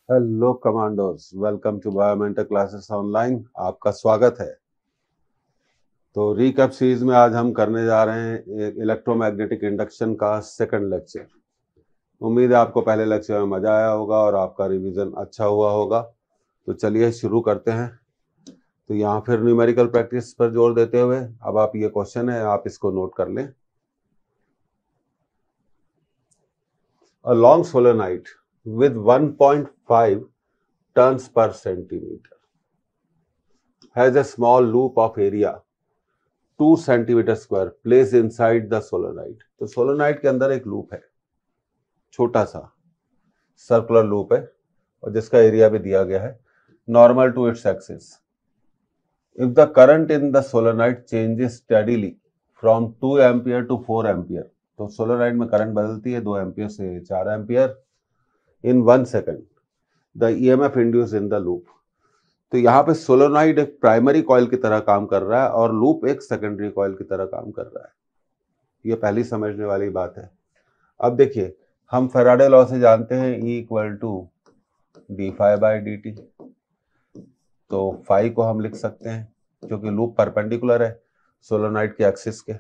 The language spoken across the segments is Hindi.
Hello commandos, welcome to Biomentor classes online. आपका स्वागत है। तो रिकैप सीरीज में आज हम करने जा रहे हैं एक इलेक्ट्रोमैग्नेटिक इंडक्शन का सेकंड लेक्चर। उम्मीद है आपको पहले लेक्चर में मजा आया होगा और आपका रिवीजन अच्छा हुआ होगा। तो चलिए शुरू करते हैं। तो यहाँ फिर न्यूमेरिकल प्रैक्टिस पर जोर देते हुए अब आप ये क्वेश्चन है, आप इसको नोट कर लें। A long solenoid with 1.5 turns per centimeter has a small loop of area 2 centimetre square place inside the solenoid. तो सोलोनाइड के अंदर एक लूप है, छोटा सा सर्कुलर लूप है और जिसका एरिया भी दिया गया है normal to its axis. If the current in the solenoid changes steadily from 2 ampere to 4 ampere, तो सोलोनाइड में करंट बदलती है 2 एम्पियर से 4 ampere in 1 second, the EMF induce in the loop. तो यहाँ पे सोलोनाइड एक प्राइमरी कॉइल की तरह काम कर रहा है और लूप एक सेकेंडरी कॉइल की तरह काम कर रहा है। ये पहली समझने वाली बात है। अब देखिए, हम फैराडे लॉ से जानते हैं E equal to D phi by D T. तो फाई को हम लिख सकते हैं क्योंकि लूप परपेंडिकुलर है सोलोनाइड के एक्सिस के,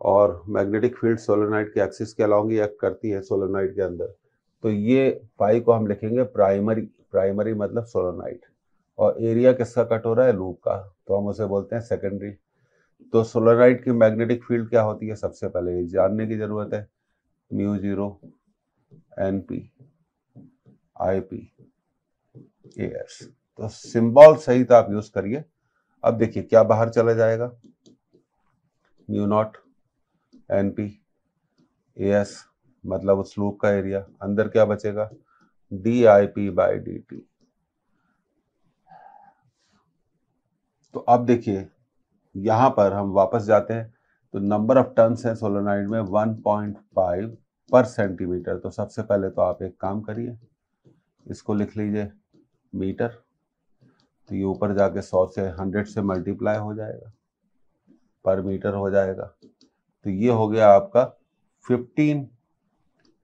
और मैग्नेटिक फील्ड सोलोनाइड के एक्सिस के अलॉन्ग ही एक्ट करती है सोलोनाइड के अंदर। तो ये फाई को हम लिखेंगे प्राइमरी, प्राइमरी मतलब सोलोनाइड, और एरिया किसका कट हो रहा है? लूप का, तो हम उसे बोलते हैं सेकेंडरी। तो सोलोनाइड की मैग्नेटिक फील्ड क्या होती है सबसे पहले ये जानने की जरूरत है। Mu zero N P I P A S. तो सिंबल सहित आप यूज करिए। अब देखिए क्या बाहर चला जाएगा, mu not N P A S मतलब उस लूप का एरिया, अंदर क्या बचेगा? D I P by D T. तो अब देखिए यहां पर हम वापस जाते हैं, तो नंबर ऑफ टर्न्स है सोलोनाइड में 1.5 पर सेंटीमीटर। तो सबसे पहले तो आप एक काम करिए, इसको लिख लीजिए मीटर। तो ये ऊपर जाके 100 से 100 से मल्टीप्लाई हो जाएगा, पर मीटर हो जाएगा। तो ये हो गया आपका 15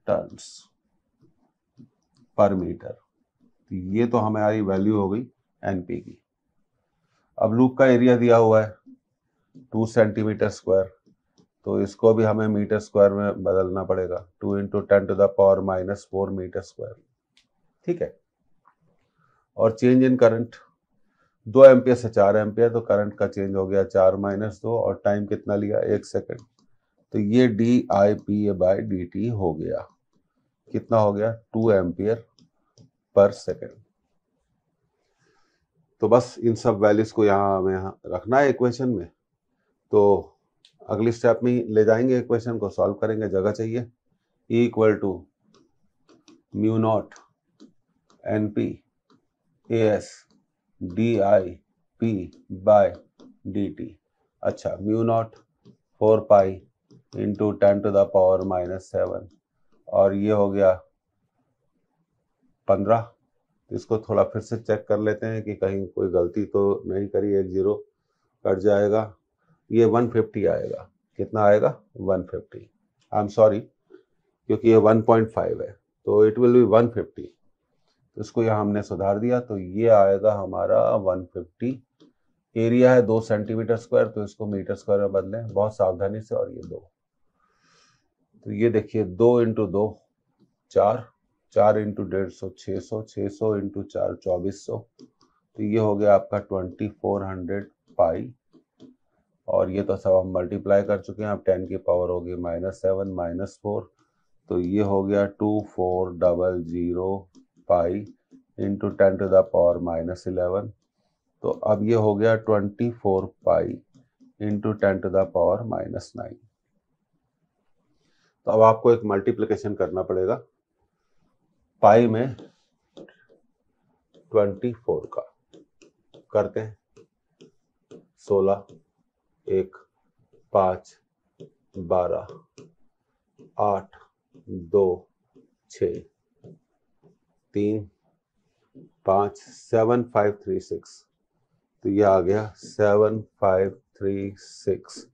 टर्न्स पर मीटर। तो ये तो हमारी वैल्यू हो गई एनपी की। अब लूप का एरिया दिया हुआ है 2 सेंटीमीटर स्क्वायर, तो इसको भी हमें मीटर स्क्वायर में बदलना पड़ेगा, 2 इंटू 10⁻⁻⁴ मीटर स्क्वायर। ठीक है। और चेंज इन करंट 2 एम्पियर से 4 एम्पियर, तो करंट का चेंज हो गया 4-2, और टाइम कितना लिया? 1 सेकेंड। तो ये D I P A by D T हो गया। कितना हो गया? 2 एम्पियर पर सेकेंड। तो बस इन सब वैल्यूज को यहाँ हमें रखना है इक्वेशन में। तो अगली स्टेप में ले जाएंगे, इक्वेशन को सॉल्व करेंगे, जगह चाहिए। E equal to mu not N P A S D I P by D T. अच्छा, म्यू नॉट 4 पाई इंटू 10⁻⁻⁷, और ये हो गया 15। इसको थोड़ा फिर से चेक कर लेते हैं कि कहीं कोई गलती तो नहीं करी, 1 0 कट जाएगा। ये 150 आएगा। कितना आएगा? 150। आई एम सॉरी, क्योंकि ये 1.5 है तो इट विल बी 150। तो इसको यहाँ हमने सुधार दिया, तो ये आएगा हमारा 150। एरिया है 2 सेंटीमीटर स्क्वायर, तो इसको मीटर स्क्वायर में बदलें बहुत सावधानी से। और ये 2, तो ये देखिए 2 इंटू 2 4, 4 इंटू 150 600, 600 इंटू 4 2400। तो ये हो गया आपका 2400 पाई। और ये तो सब हम मल्टीप्लाई कर चुके हैं। अब 10 की पावर होगी -7 -4, तो ये हो गया 2400 पाई इंटू 10⁻⁻11। तो अब ये हो गया 24 पाई इंटू 10⁻⁻9। तो अब आपको एक मल्टीप्लिकेशन करना पड़ेगा पाई में 24 का। करते हैं। 16 1 5 12 8 2 6 3 5 7536। तो ये आ गया 7536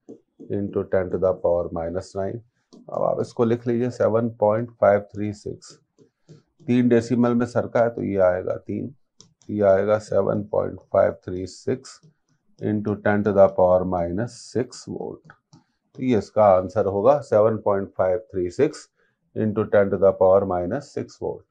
इंटू 10⁻⁻9। अब आप इसको लिख लीजिए 7.536 3 डेसिमल में सरका है तो ये आएगा 3, ये आएगा 7.536 इंटू 10⁻⁻6 वोल्ट। तो ये इसका आंसर होगा 7.536 इंटू 10⁻⁻6 वोल्ट।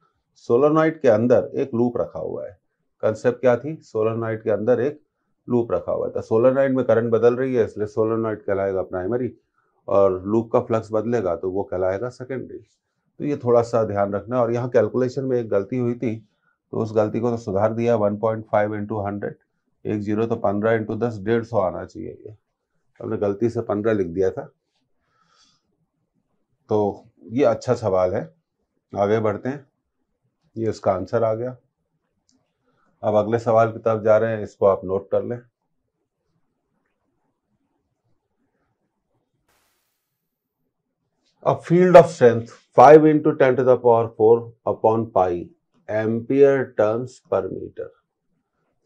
सोलेनॉइड के अंदर एक लूप रखा हुआ है। कंसेप्ट क्या थी? सोलेनॉइड के अंदर एक लूप रखा हुआ था। सोलेनॉइड में करंट बदल रही है, इसलिए सोलेनॉइड कहलाएगा प्राइमरी, और लूप का फ्लक्स बदलेगा तो वो कहलाएगा सेकेंडरी। तो ये थोड़ा सा ध्यान रखना। और यहाँ कैलकुलेशन में एक गलती हुई थी, तो उस गलती को तो सुधार दिया। 1.5 इंटू 100, एक जीरो तो 15 इंटू 10, 150 आना चाहिए। ये हमने गलती से 15 लिख दिया था। तो ये अच्छा सवाल है, आगे बढ़ते हैं। ये इसका आंसर आ गया। अब अगले सवाल की तरफ जा रहे हैं, इसको आप नोट कर लें। A field of strength 5 into 10⁻⁴ upon pi ampere turns पर मीटर।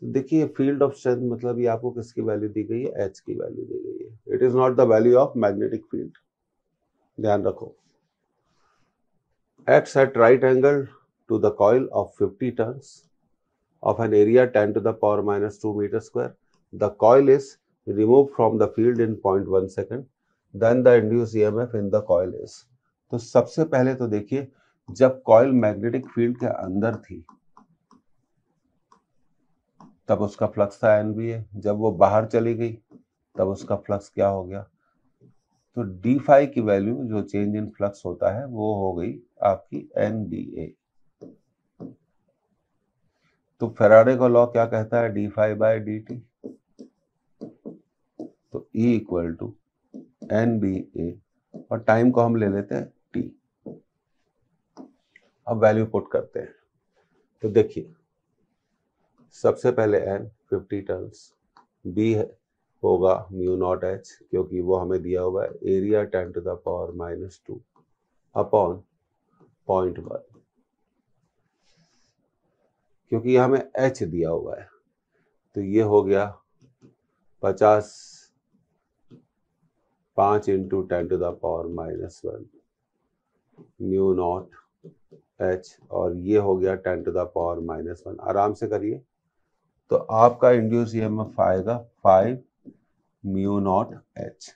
देखिए फील्ड ऑफ स्ट्रेंथ मतलब ये आपको किसकी वैल्यू दी गई है? एच की वैल्यू दी गई है। It is not the value of magnetic field, ध्यान रखो। Acts at right angle to the coil of 50 turns of an area 10⁻⁻² meter square. The coil is removed from the field in 0.1 second. Then the induced EMF in the coil is. तो सबसे पहले तो देखिए, जब कॉइल मैग्नेटिक फील्ड के अंदर थी तब उसका फ्लक्स था NBA। जब वो बाहर चली गई तब उसका फ्लक्स क्या हो गया? तो d∅ की वैल्यू जो चेंज इन फ्लक्स होता है वो हो गई आपकी NBA। तो फेराडे का लॉ क्या कहता है? d∅/dt। तो E इक्वल टू NBA, और टाइम को हम ले लेते हैं t। अब वैल्यू पुट करते हैं। तो देखिए सबसे पहले n 50 टर्न्स, B होगा μ0H क्योंकि वो हमें दिया हुआ है, एरिया 10⁻⁻² अपॉन 0.1 क्योंकि ये हमें H दिया हुआ है। तो ये हो गया 50, 5 इंटू 10⁻⁻1 μ0H, और ये हो गया 10⁻⁻1। आराम से करिए। तो आपका इंड्यूस ईएमएफ आएगा 5 μ0H,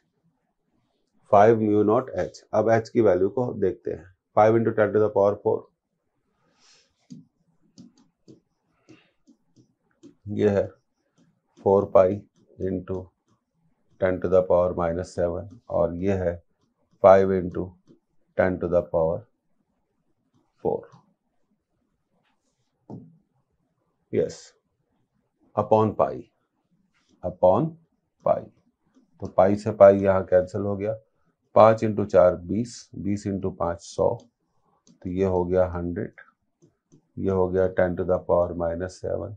5 μ0H। अब H की वैल्यू को देखते हैं। 5 इंटू 10⁻⁴, ये है 4 पाई इंटू 10⁻⁻7, और ये है 5 into 10⁻⁴, yes, upon pi, upon pi. तो पाई से पाई यहाँ कैंसिल हो गया। 5 इंटू 4 20, 20 इंटू 5 100, तो ये हो गया 100, ये हो गया 10⁻⁻7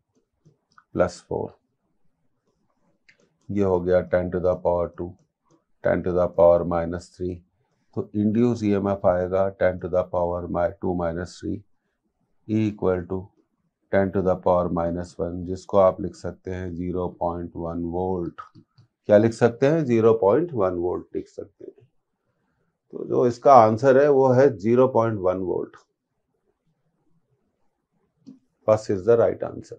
प्लस 4, ये हो गया 10⁻², 10⁻⁻3। तो इंड्यूस ईएमएफ आएगा 10⁻²-3 E इक्वल टू 10⁻⁻1, जिसको आप लिख सकते हैं 0.1 वोल्ट। क्या लिख सकते हैं? 0.1 वोल्ट लिख सकते हैं। तो जो इसका आंसर है वो है 0.1 volt. First is the right answer.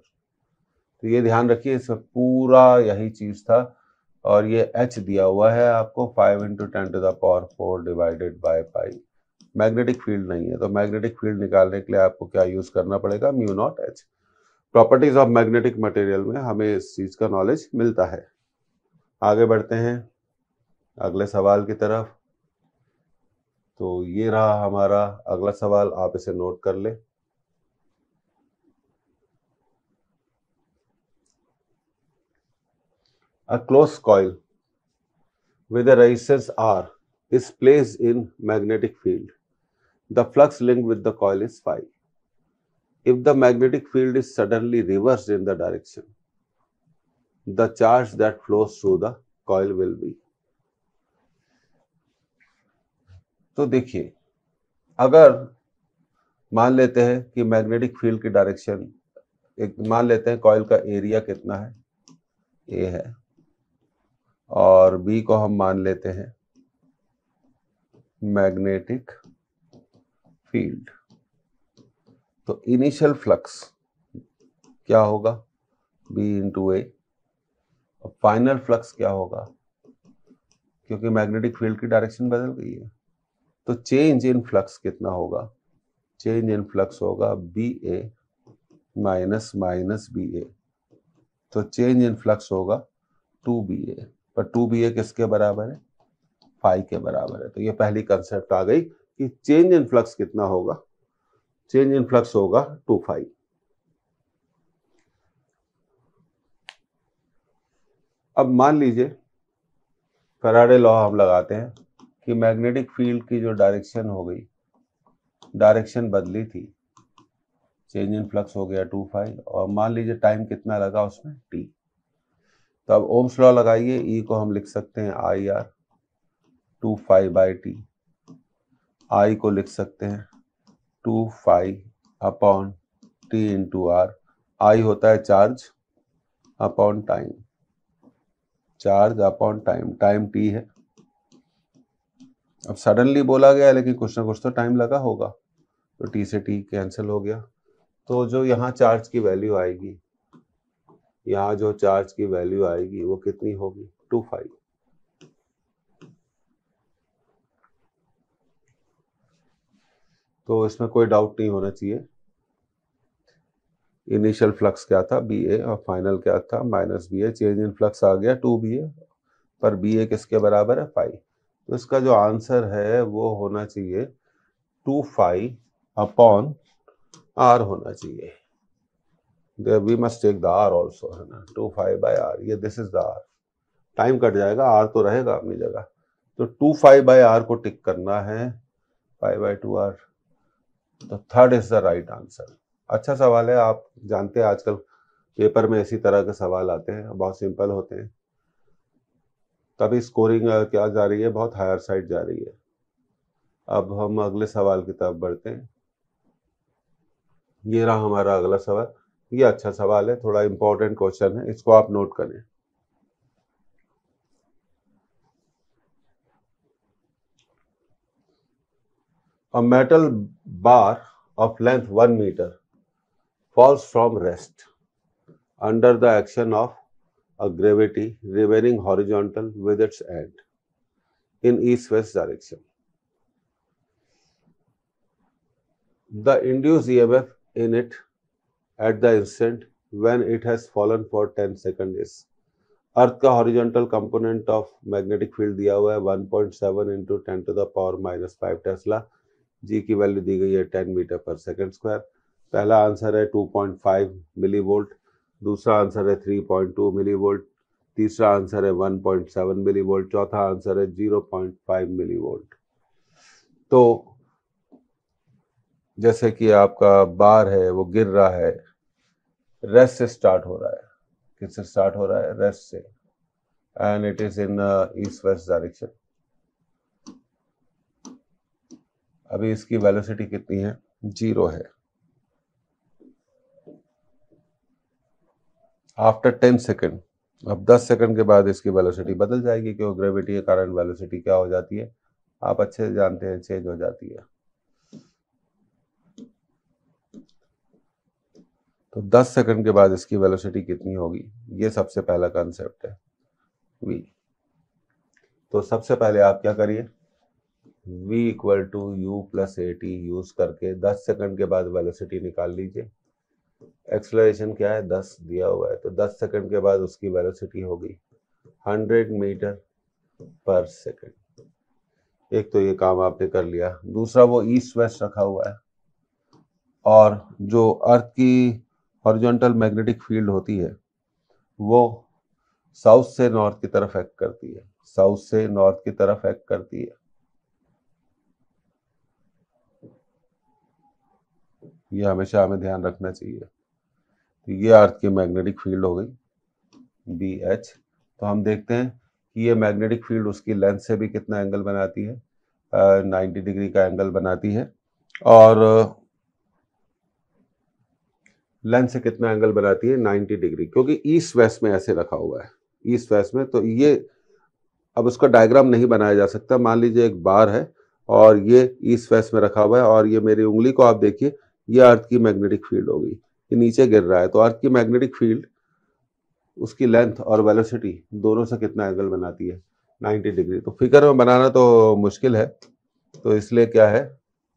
तो ये ध्यान रखिए, इसमें पूरा यही चीज था। और ये H दिया हुआ है आपको 5 into 10⁻⁴ divided by pi. Magnetic field नहीं है, तो मैग्नेटिक फील्ड निकालने के लिए आपको क्या यूज करना पड़ेगा? μ0H। Properties of magnetic material में हमें इस चीज का नॉलेज मिलता है। आगे बढ़ते हैं अगले सवाल की तरफ। तो ये रहा हमारा अगला सवाल, आप इसे नोट कर ले। A closed coil with a resistance R is placed in magnetic field. The flux linked with the coil is phi. If the magnetic field is suddenly reversed in the direction, the charge that flows through the coil will be. तो देखिए, अगर मान लेते हैं कि मैग्नेटिक फील्ड की डायरेक्शन, एक मान लेते हैं कॉइल का एरिया कितना है? A है, और B को हम मान लेते हैं मैग्नेटिक फील्ड। तो इनिशियल फ्लक्स क्या होगा, B इंटू ए। फाइनल फ्लक्स क्या होगा, क्योंकि मैग्नेटिक फील्ड की डायरेक्शन बदल गई है, तो चेंज इन फ्लक्स कितना होगा, चेंज इन फ्लक्स होगा बी ए माइनस माइनस बी ए। तो चेंज इन फ्लक्स होगा 2BA, पर 2BA किसके बराबर है, फाई के बराबर है। तो ये पहली कंसेप्ट आ गई कि चेंज इन फ्लक्स कितना होगा, चेंज इन फ्लक्स होगा 2 फाई। अब मान लीजिए फैराडे लॉ हम लगाते हैं कि मैग्नेटिक फील्ड की जो डायरेक्शन हो गई, डायरेक्शन बदली थी, चेंज इन फ्लक्स हो गया 2 फाई, और मान लीजिए टाइम कितना लगा उसमें, t। तो अब ओम्स लॉ लगाइए, E को हम लिख सकते हैं IR 2 फाई/t, I को लिख सकते हैं 2 फाई/t इंटू R। I होता है charge upon time, charge upon time, time t है। अब सडनली बोला गया लेकिन कुछ ना कुछ तो टाइम लगा होगा, तो t से t कैंसिल हो गया। तो जो यहाँ चार्ज की वैल्यू आएगी, यहाँ जो चार्ज की वैल्यू आएगी वो कितनी होगी, 2 फाई। तो इसमें कोई डाउट नहीं होना चाहिए। इनिशियल फ्लक्स क्या था, BA, और फाइनल क्या था, minus BA। Change in flux आ गया 2BA, पर BA किसके बराबर है, फाई। तो इसका जो आंसर है वो होना चाहिए 2 फाई/R होना चाहिए। We must take the R also, है ना, 2 फाई/R, ये this is the R। Time cut जाएगा, R तो रहेगा अपनी जगह। तो 2 फाई/R को टिक करना है, 5/2R। तो third is the right answer. अच्छा सवाल है, आप जानते हैं आजकल पेपर में इसी तरह के सवाल आते हैं, बहुत सिंपल होते हैं। तभी स्कोरिंग क्या जा रही है, बहुत हायर साइड जा रही है। अब हम अगले सवाल की तरफ बढ़ते हैं। ये रहा हमारा अगला सवाल। ये अच्छा सवाल है, थोड़ा इंपॉर्टेंट क्वेश्चन है, इसको आप नोट करें। A metal bar of length 1 meter falls from rest under the action of a gravity remaining horizontal with its end in east-west direction. The induced EMF in it at the instant when it has fallen for 10 seconds is। अर्थ का horizontal component of magnetic field दिया हुआ है 1.7 इंटू 10⁻⁵ टेस्ला। जी की वैल्यू दी गई है 10 मीटर पर सेकेंड स्क्वायर। पहला आंसर है 2.5 मिली वोल्ट, दूसरा आंसर है 3.2 मिली वोल्ट, तीसरा आंसर है 1.7 मिली वोल्ट, चौथा आंसर है 0.5 मिली वोल्ट। तो जैसे कि आपका बार है वो गिर रहा है, रेस्ट से स्टार्ट हो रहा है, किससे स्टार्ट हो रहा है, रेस्ट से, and it is in east west direction. अभी इसकी वेलोसिटी कितनी है, 0 है। आफ्टर 10 सेकेंड, अब 10 सेकंड के बाद इसकी वेलोसिटी बदल जाएगी, क्योंकि ग्रेविटी के कारण वेलोसिटी क्या हो जाती है, आप अच्छे से जानते हैं, चेंज हो जाती है। तो 10 सेकंड के बाद इसकी वेलोसिटी कितनी होगी, ये सबसे पहला कंसेप्ट है, v। तो सबसे पहले आप क्या करिए, v equal to u plus AT use करके 10 सेकंड के बाद वेलोसिटी निकाल लीजिए। एक्सेलरेशन क्या है, 10 दिया हुआ है, तो 10 सेकंड के बाद उसकी वेलोसिटी होगी 100 मीटर पर सेकंड। एक तो ये काम आपने कर लिया। दूसरा, वो ईस्ट वेस्ट रखा हुआ है, और जो अर्थ की हॉरिजॉन्टल मैग्नेटिक फील्ड होती है वो साउथ से नॉर्थ की तरफ एक्ट करती है, साउथ से नॉर्थ की तरफ एक्ट करती है। ये हमेशा हमें ध्यान रखना चाहिए। तो ये अर्थ की मैग्नेटिक फील्ड हो गई BH। तो हम देखते हैं कि ये मैग्नेटिक फील्ड उसकी लेंथ से भी कितना एंगल बनाती है, 90 डिग्री का एंगल बनाती है। और लेंथ से कितना एंगल बनाती है, 90 डिग्री, क्योंकि ईस्ट वेस्ट में ऐसे रखा हुआ है, ईस्ट वेस्ट में। तो ये अब उसका डायग्राम नहीं बनाया जा सकता। मान लीजिए एक बार है और ये ईस्ट वेस्ट में रखा हुआ है, और ये मेरी उंगली को आप देखिए, ये अर्थ की मैग्नेटिक फील्ड होगी, ये नीचे गिर रहा है, तो अर्थ की मैग्नेटिक फील्ड उसकी लेंथ और वेलोसिटी दोनों से कितना एंगल बनाती है, 90 डिग्री। तो फिगर में बनाना तो मुश्किल है, तो इसलिए क्या है,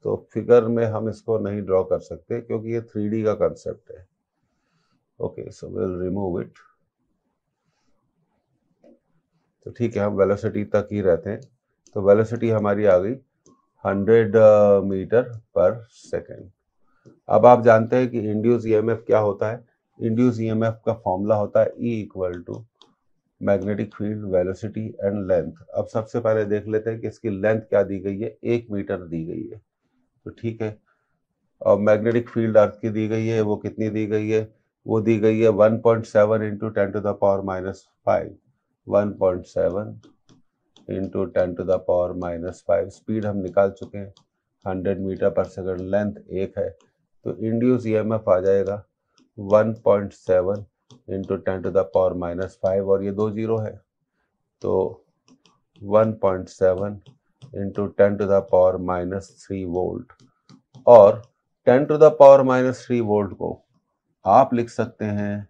तो फिगर में हम इसको नहीं ड्रॉ कर सकते क्योंकि ये 3D का कंसेप्ट है। Okay, so will remove it. तो ठीक है, हम वेलोसिटी तक ही रहते हैं। तो वेलोसिटी हमारी आ गई 100 मीटर पर सेकेंड। अब आप जानते हैं कि इंड्यूस ईएमएफ क्या होता है। इंड्यूस ईएमएफ का फॉर्मूला होता है E = magnetic field, velocity and length. अब सबसे पहले देख लेते हैं कि इसकी लेंथ क्या दी गई है, 1 मीटर दी गई है, तो ठीक है। और मैग्नेटिक फील्ड अर्थ की दी गई है, वो कितनी दी गई है, वो दी गई है 1.7 इंटू 10⁻⁵, 1.7 इंटू 10⁻⁵। स्पीड हम निकाल चुके हैं, 100 मीटर पर सेकंड, लेंथ 1 है, तो इंड्यूस ईएमएफ आ जाएगा 1.7 इंटू 10⁻⁵, और ये 2 जीरो है, तो 1.7 इंटू 10⁻³ वोल्ट। और 10⁻³ वोल्ट को आप लिख सकते हैं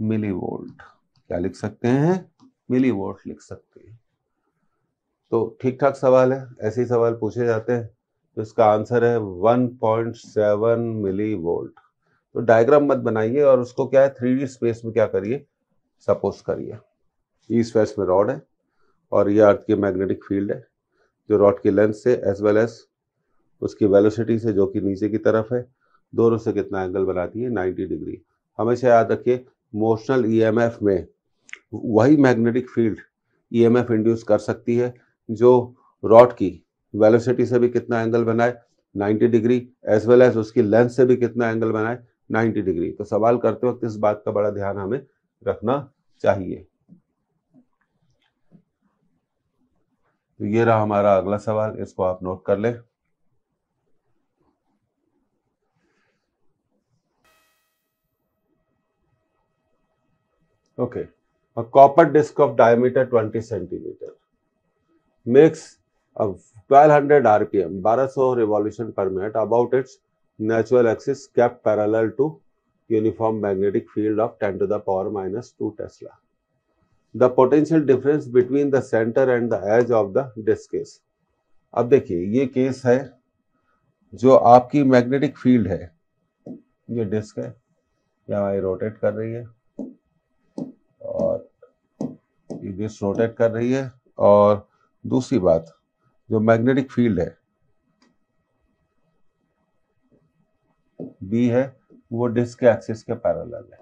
मिली वोल्ट। क्या लिख सकते हैं, मिली वोल्ट लिख सकते हैं। तो ठीक ठाक सवाल है, ऐसे ही सवाल पूछे जाते हैं। तो इसका आंसर है 1.7 मिली वोल्ट। तो डायग्राम मत बनाइए और उसको क्या है 3D स्पेस में क्या करिए, सपोज करिए। ई स्पेस में रॉड है और ये अर्थ की मैग्नेटिक फील्ड है, जो रॉड की लेंथ से एज वेल एज उसकी वेलोसिटी से, जो कि नीचे की तरफ है, दोनों से कितना एंगल बनाती है, 90 डिग्री। हमेशा याद रखिए, मोशनल ईएमएफ में वही मैग्नेटिक फील्ड ईएमएफ इंड्यूस कर सकती है जो रॉड की वेलोसिटी से भी कितना एंगल बनाए, 90 डिग्री, एज वेल एज उसकी लेंथ से भी कितना एंगल बनाए, 90 डिग्री। तो सवाल करते वक्त इस बात का बड़ा ध्यान हमें रखना चाहिए। तो ये रहा हमारा अगला सवाल, इसको आप नोट कर लें। Okay, a copper disc of diameter 20 centimeter makes a 1200 RPM, 1200 revolution per minute about its natural axis kept parallel to uniform magnetic field of 10⁻⁻² Tesla. The potential difference between the center and the edge of the disc is। अब देखिए, ये केस है जो आपकी मैग्नेटिक फील्ड है, ये डिस्क है, यहाँ ये रोटेट कर रही है और ये डिस्क रोटेट कर रही है, और दूसरी बात, जो मैग्नेटिक फील्ड है बी है, वो डिस्क के एक्सिस के पैरेलल है।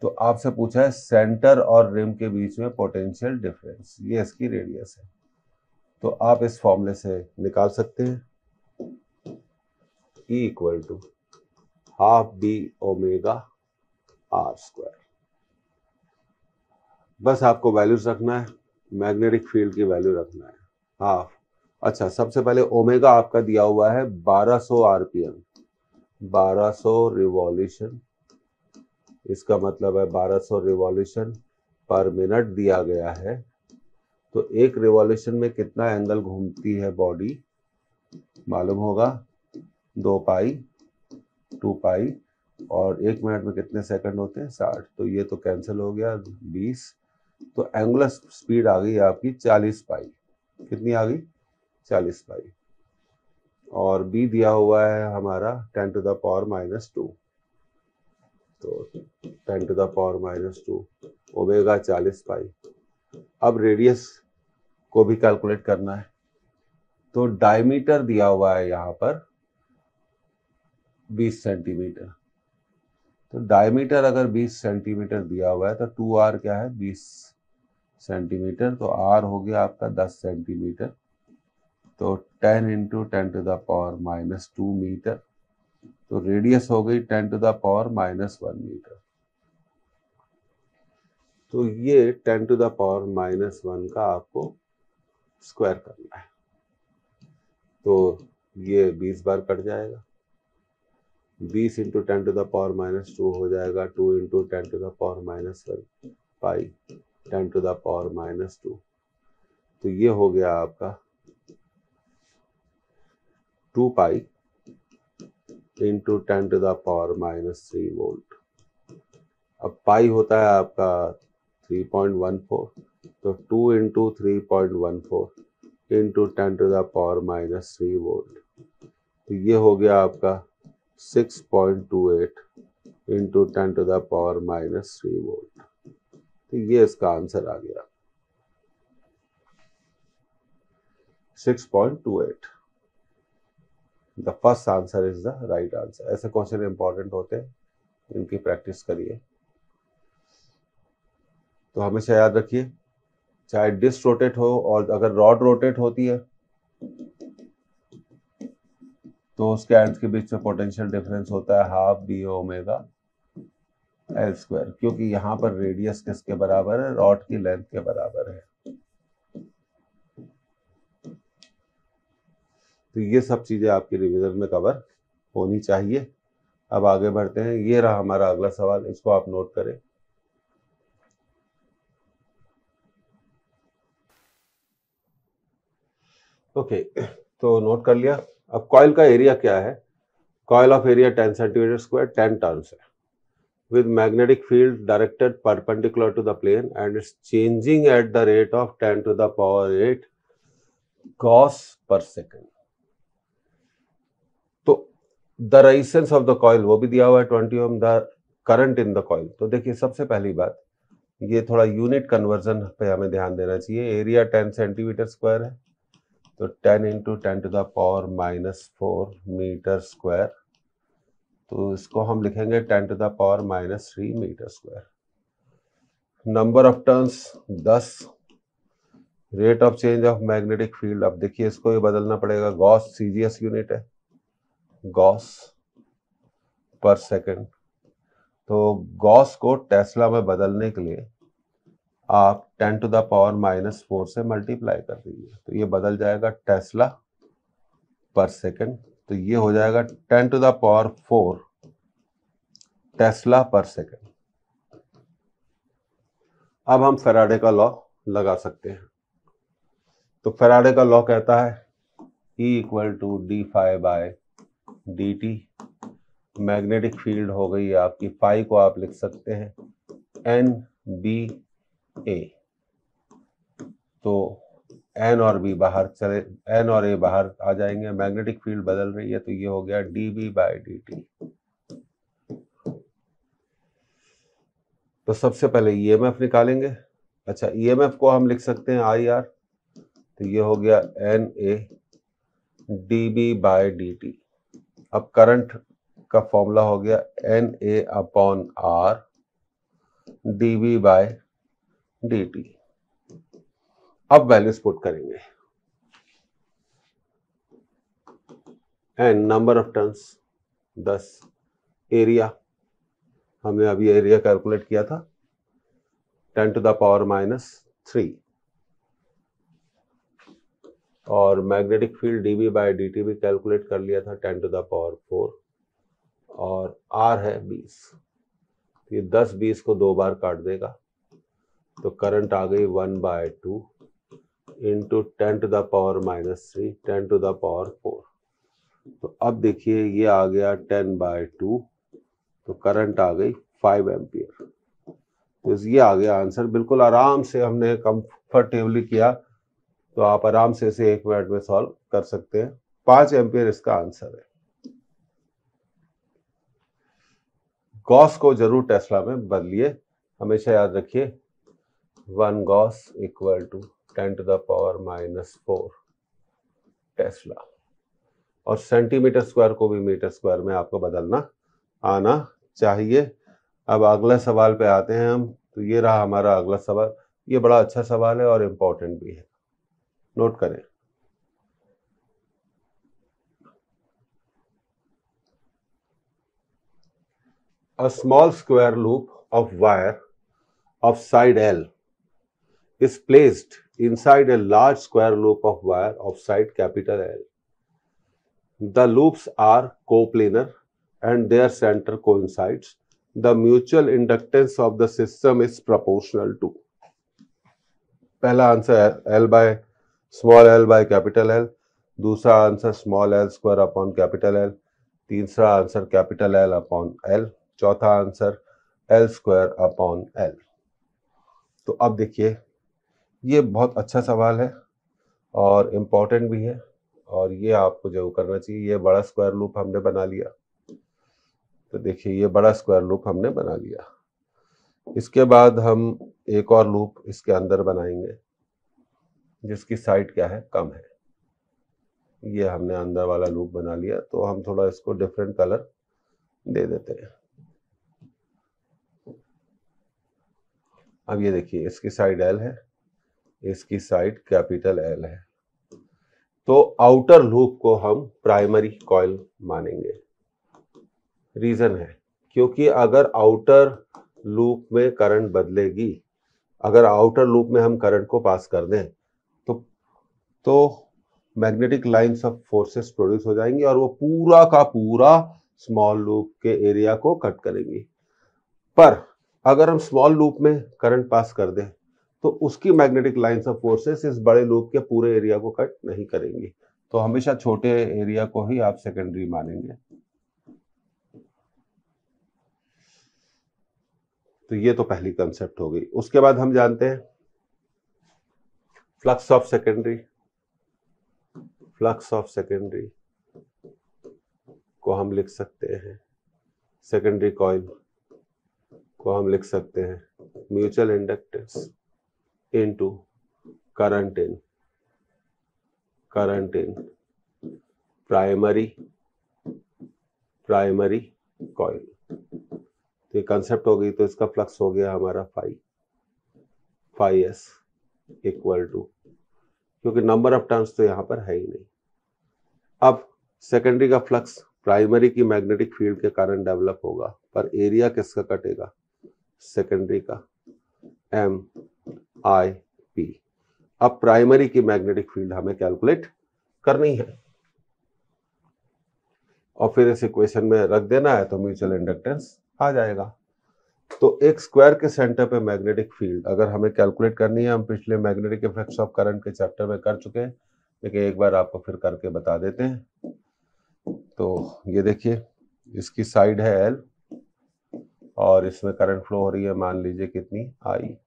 तो आपसे पूछा है सेंटर और रिम के बीच में पोटेंशियल डिफरेंस, ये इसकी रेडियस है। तो आप इस फॉर्मूले से निकाल सकते हैं, E = ½ dΩ/r²। बस आपको वैल्यूज रखना है, मैग्नेटिक फील्ड की वैल्यू रखना है, हाफ। अच्छा, सबसे पहले ओमेगा आपका दिया हुआ है 1200 आरपीएम, 1200 रिवॉल्यूशन, इसका मतलब है 1200 रिवॉल्यूशन पर मिनट दिया गया है। तो एक रिवॉल्यूशन में कितना एंगल घूमती है बॉडी, मालूम होगा, 2 पाई, और 1 मिनट में कितने सेकंड होते हैं, 60। तो ये तो कैंसिल हो गया, 20। तो एंगुलर स्पीड आ गई आपकी 40 पाई। कितनी आ गई, 40 पाई। और बी दिया हुआ है हमारा 10⁻⁻²। तो 10⁻⁻², ओमेगा 40 पाई। अब रेडियस को भी कैलकुलेट करना है। तो डायमीटर दिया हुआ है यहाँ पर 20 सेंटीमीटर। तो डायमीटर अगर 20 सेंटीमीटर दिया हुआ है तो 2r क्या है, 20 सेंटीमीटर। तो r हो गया आपका 10 सेंटीमीटर, तो 10 इंटू 10⁻⁻² मीटर। तो रेडियस हो गई 10⁻⁻1 मीटर। तो ये 10⁻⁻1 का आपको स्क्वायर करना है। तो ये 20 बार कट जाएगा, 20 इंटू 10⁻⁻² हो जाएगा 2 इंटू 10⁻⁻1 पाई 10⁻⁻²। तो ये हो गया आपका 2 पाई इंटू 10⁻³ वोल्ट। अब पाई होता है आपका 3.14, तो 2 इंटू 3.14 इंटू 10⁻³ वोल्ट, तो ये हो गया आपका 6.28 इंटू 10⁻³ वोल्ट। तो ये इसका आंसर आ गया 6.28। The first answer is the right answer. ऐसे क्वेश्चन इंपॉर्टेंट होते हैं, इनकी प्रैक्टिस करिए। तो हमेशा याद रखिए, चाहे डिस्क रोटेट हो और अगर रॉड रोटेट होती है तो उसके एंड्स के बीच में पोटेंशियल डिफरेंस होता है half B omega L square, क्योंकि यहाँ पर रेडियस किसके बराबर है, रॉड की लेंथ के बराबर है। तो ये सब चीजें आपकी रिवीजन में कवर होनी चाहिए। अब आगे बढ़ते हैं। ये रहा हमारा अगला सवाल, इसको आप नोट करें। ओके, तो नोट कर लिया। अब कॉइल का एरिया क्या है? Coil of area 10 centimetre square, 10 turns है, with magnetic field directed perpendicular to the plane and it's changing at the rate of 10⁸ Gauss per second। तो the resistance of the coil वो भी दिया हुआ है 20 ohm, the current in the coil। तो देखिए, सबसे पहली बात, ये थोड़ा यूनिट कन्वर्जन पे हमें ध्यान देना चाहिए। एरिया 10 सेंटीमीटर स्क्वायर है, तो 10 इंटू 10⁻⁻⁴ मीटर स्क्वायर, तो इसको हम लिखेंगे 10⁻³ metre square. Number of turns 10, rate of change of magnetic field, अब देखिए इसको ये बदलना पड़ेगा, गॉस सीजीएस यूनिट है, गॉस पर सेकंड। तो गॉस को टेस्ला में बदलने के लिए आप 10⁻⁻⁴ से मल्टीप्लाई कर दीजिए, तो ये बदल जाएगा टेस्ला पर सेकंड। तो ये हो जाएगा 10⁴ टेस्ला पर सेकंड। अब हम फैराडे का लॉ लगा सकते हैं। तो फैराडे का लॉ कहता है E = d∅/dt। मैग्नेटिक फील्ड हो गई आपकी, फाई को आप लिख सकते हैं NBA। तो N और B बाहर चले, N और A बाहर आ जाएंगे, मैग्नेटिक फील्ड बदल रही है, तो ये हो गया dB/dt। तो सबसे पहले EMF निकालेंगे। अच्छा, EMF को हम लिख सकते हैं IR, तो ये हो गया NA dB/dt। अब करंट का फॉर्मूला हो गया NA/R dB/dt। अब वैल्यूज पुट करेंगे। N number of turns 10, area हमने अभी एरिया कैलकुलेट किया था 10⁻⁻3, और मैग्नेटिक फील्ड dB/dt भी कैलकुलेट कर लिया था 10⁴, और R है 20। ये 10-20 को 2 बार काट देगा, तो करंट आ गई 1/2 इंटू 10⁻⁻3 10⁴। तो अब देखिए ये आ गया 10/2, तो करंट आ गई 5 एम्पियर। तो ये आ गया आंसर। बिल्कुल आराम से हमने कंफर्टेबली किया, तो आप आराम से इसे 1 मिनट में सॉल्व कर सकते हैं। 5 एम्पियर इसका आंसर है। गॉस को जरूर टेस्ला में बदलिए, हमेशा याद रखिए 1 गॉस = 10⁻⁻4 टेस्ला। और सेंटीमीटर स्क्वायर को भी मीटर स्क्वायर में आपको बदलना आना चाहिए। अब अगले सवाल पे आते हैं हम। तो ये रहा हमारा अगला सवाल। ये बड़ा अच्छा सवाल है और इम्पोर्टेंट भी है, नोट करें। A small square loop of wire of side L is placed inside a large square loop of wire of side capital L. The loops are coplanar and their center coincides. The mutual inductance of the system is proportional to। पहला answer L by small l by capital L। दूसरा answer small L square upon capital L, तीसरा answer capital L upon L, चौथा answer L square upon L. तो अब देखिए ये बहुत अच्छा सवाल है और इम्पॉर्टेंट भी है और ये आपको जरूर करना चाहिए। ये बड़ा स्क्वायर लूप हमने बना लिया, तो देखिए ये बड़ा स्क्वायर लूप हमने बना लिया। इसके बाद हम एक और लूप इसके अंदर बनाएंगे जिसकी साइड क्या है, कम है। ये हमने अंदर वाला लूप बना लिया, तो हम थोड़ा इसको डिफरेंट कलर दे देते हैं। अब ये देखिए इसकी साइड एल है, इसकी साइड कैपिटल एल है, तो आउटर लूप को हम प्राइमरी कॉइल मानेंगे। रीजन है क्योंकि अगर आउटर लूप में करंट बदलेगी, अगर आउटर लूप में हम करंट को पास कर दें तो magnetic lines of forces produce हो जाएंगी और वो पूरा का पूरा स्मॉल लूप के एरिया को कट करेंगी। पर अगर हम स्मॉल लूप में करंट पास कर दें तो उसकी मैग्नेटिक लाइंस ऑफ फोर्सेस इस बड़े लूप के पूरे एरिया को कट नहीं करेंगी, तो हमेशा छोटे एरिया को ही आप सेकेंडरी मानेंगे। तो ये तो पहली कंसेप्ट हो गई। उसके बाद हम जानते हैं flux of secondary. Flux of secondary को हम लिख सकते हैं, सेकेंडरी कॉइल को हम लिख सकते हैं mutual inductance into current in primary coil. तो ये कंसेप्ट हो गई। तो इसका फ्लक्स हो गया हमारा फाई एस इक्वल टू, क्योंकि नंबर ऑफ टर्न्स तो यहां पर है ही नहीं। अब सेकेंडरी का फ्लक्स प्राइमरी की मैग्नेटिक फील्ड के कारण डेवलप होगा, पर एरिया किसका कटेगा, सेकेंडरी का, एम आई पी। अब प्राइमरी की मैग्नेटिक फील्ड हमें कैलकुलेट करनी है और फिर इस इक्वेशन में रख देना है, तो म्यूचुअल इंडक्टेंस आ जाएगा। तो एक स्क्वायर के सेंटर पे मैग्नेटिक फील्ड अगर हमें कैलकुलेट करनी है, हम पिछले मैग्नेटिक इफेक्ट्स ऑफ करंट के चैप्टर में कर चुके हैं, लेकिन एक बार आपको फिर करके बता देते हैं। तो ये देखिए इसकी साइड है एल और इसमें करंट फ्लो हो रही है, मान लीजिए कितनी, आई।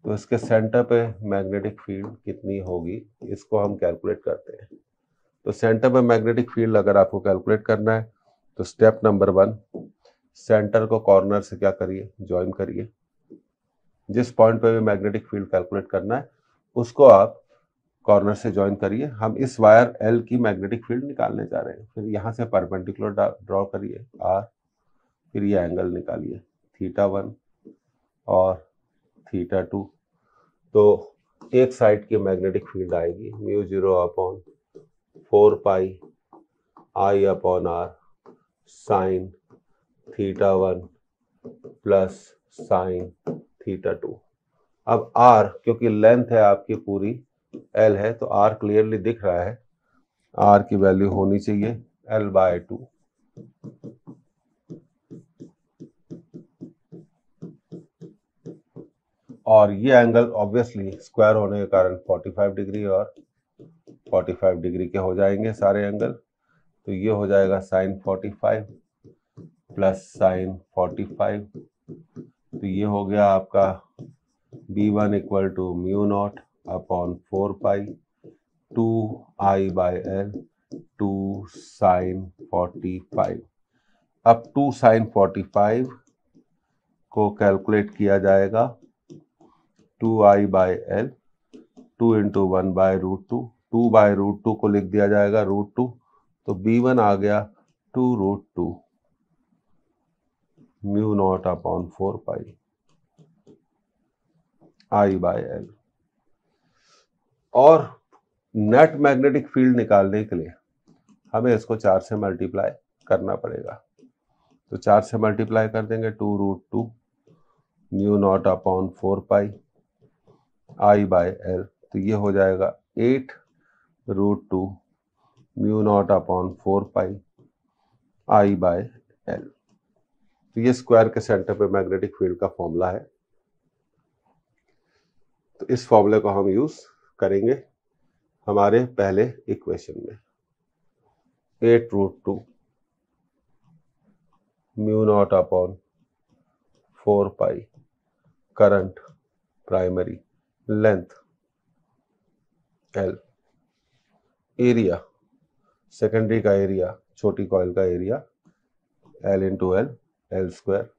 तो इसके सेंटर पे मैग्नेटिक फील्ड कितनी होगी, इसको हम कैलकुलेट करते हैं। तो सेंटर पे मैग्नेटिक फील्ड अगर आपको कैलकुलेट करना है तो स्टेप नंबर 1, सेंटर को कॉर्नर से क्या करिए, ज्वाइन करिए। जिस पॉइंट पे भी मैग्नेटिक फील्ड कैलकुलेट करना है उसको आप कॉर्नर से ज्वाइन करिए। हम इस वायर एल की मैग्नेटिक फील्ड निकालने जा रहे हैं। फिर यहाँ से परपेंडिकुलर ड्रॉ करिए आर, फिर ये एंगल निकालिए θ1 और θ2। तो एक साइड की मैग्नेटिक फील्ड आएगी μ0/4 pi I upon R sine θ1 plus sine θ2। अब r, क्योंकि लेंथ है आपकी पूरी l है, तो r क्लियरली दिख रहा है, r की वैल्यू होनी चाहिए l/2। और ये एंगल ऑब्वियसली स्क्वायर होने के कारण 45 डिग्री और 45 डिग्री के हो जाएंगे सारे एंगल। तो ये हो जाएगा साइन 45 प्लस साइन 45। तो ये हो गया आपका b1 equal to μ0/4 pi 2I/L 2 sign 45। अब 2 साइन 45 को कैलकुलेट किया जाएगा 2I/L 2 इंटू 1/√2, 2/√2 को लिख दिया जाएगा √2। तो b1 आ गया 2√2 μ0/4 पाई I/L। और नेट मैग्नेटिक फील्ड निकालने के लिए हमें इसको 4 से मल्टीप्लाई करना पड़ेगा। तो 4 से मल्टीप्लाई कर देंगे 2√2 μ0/4 पाई I/L। तो ये हो जाएगा 8√2 μ0/4 पाई I/L। तो ये स्क्वायर के सेंटर पे मैग्नेटिक फील्ड का फॉर्मूला है। तो इस फॉर्मूले को हम यूज करेंगे हमारे पहले इक्वेशन में 8√2 mu not upon 4 pi current primary length L, area secondary का एरिया, छोटी कॉइल का area L into L, L square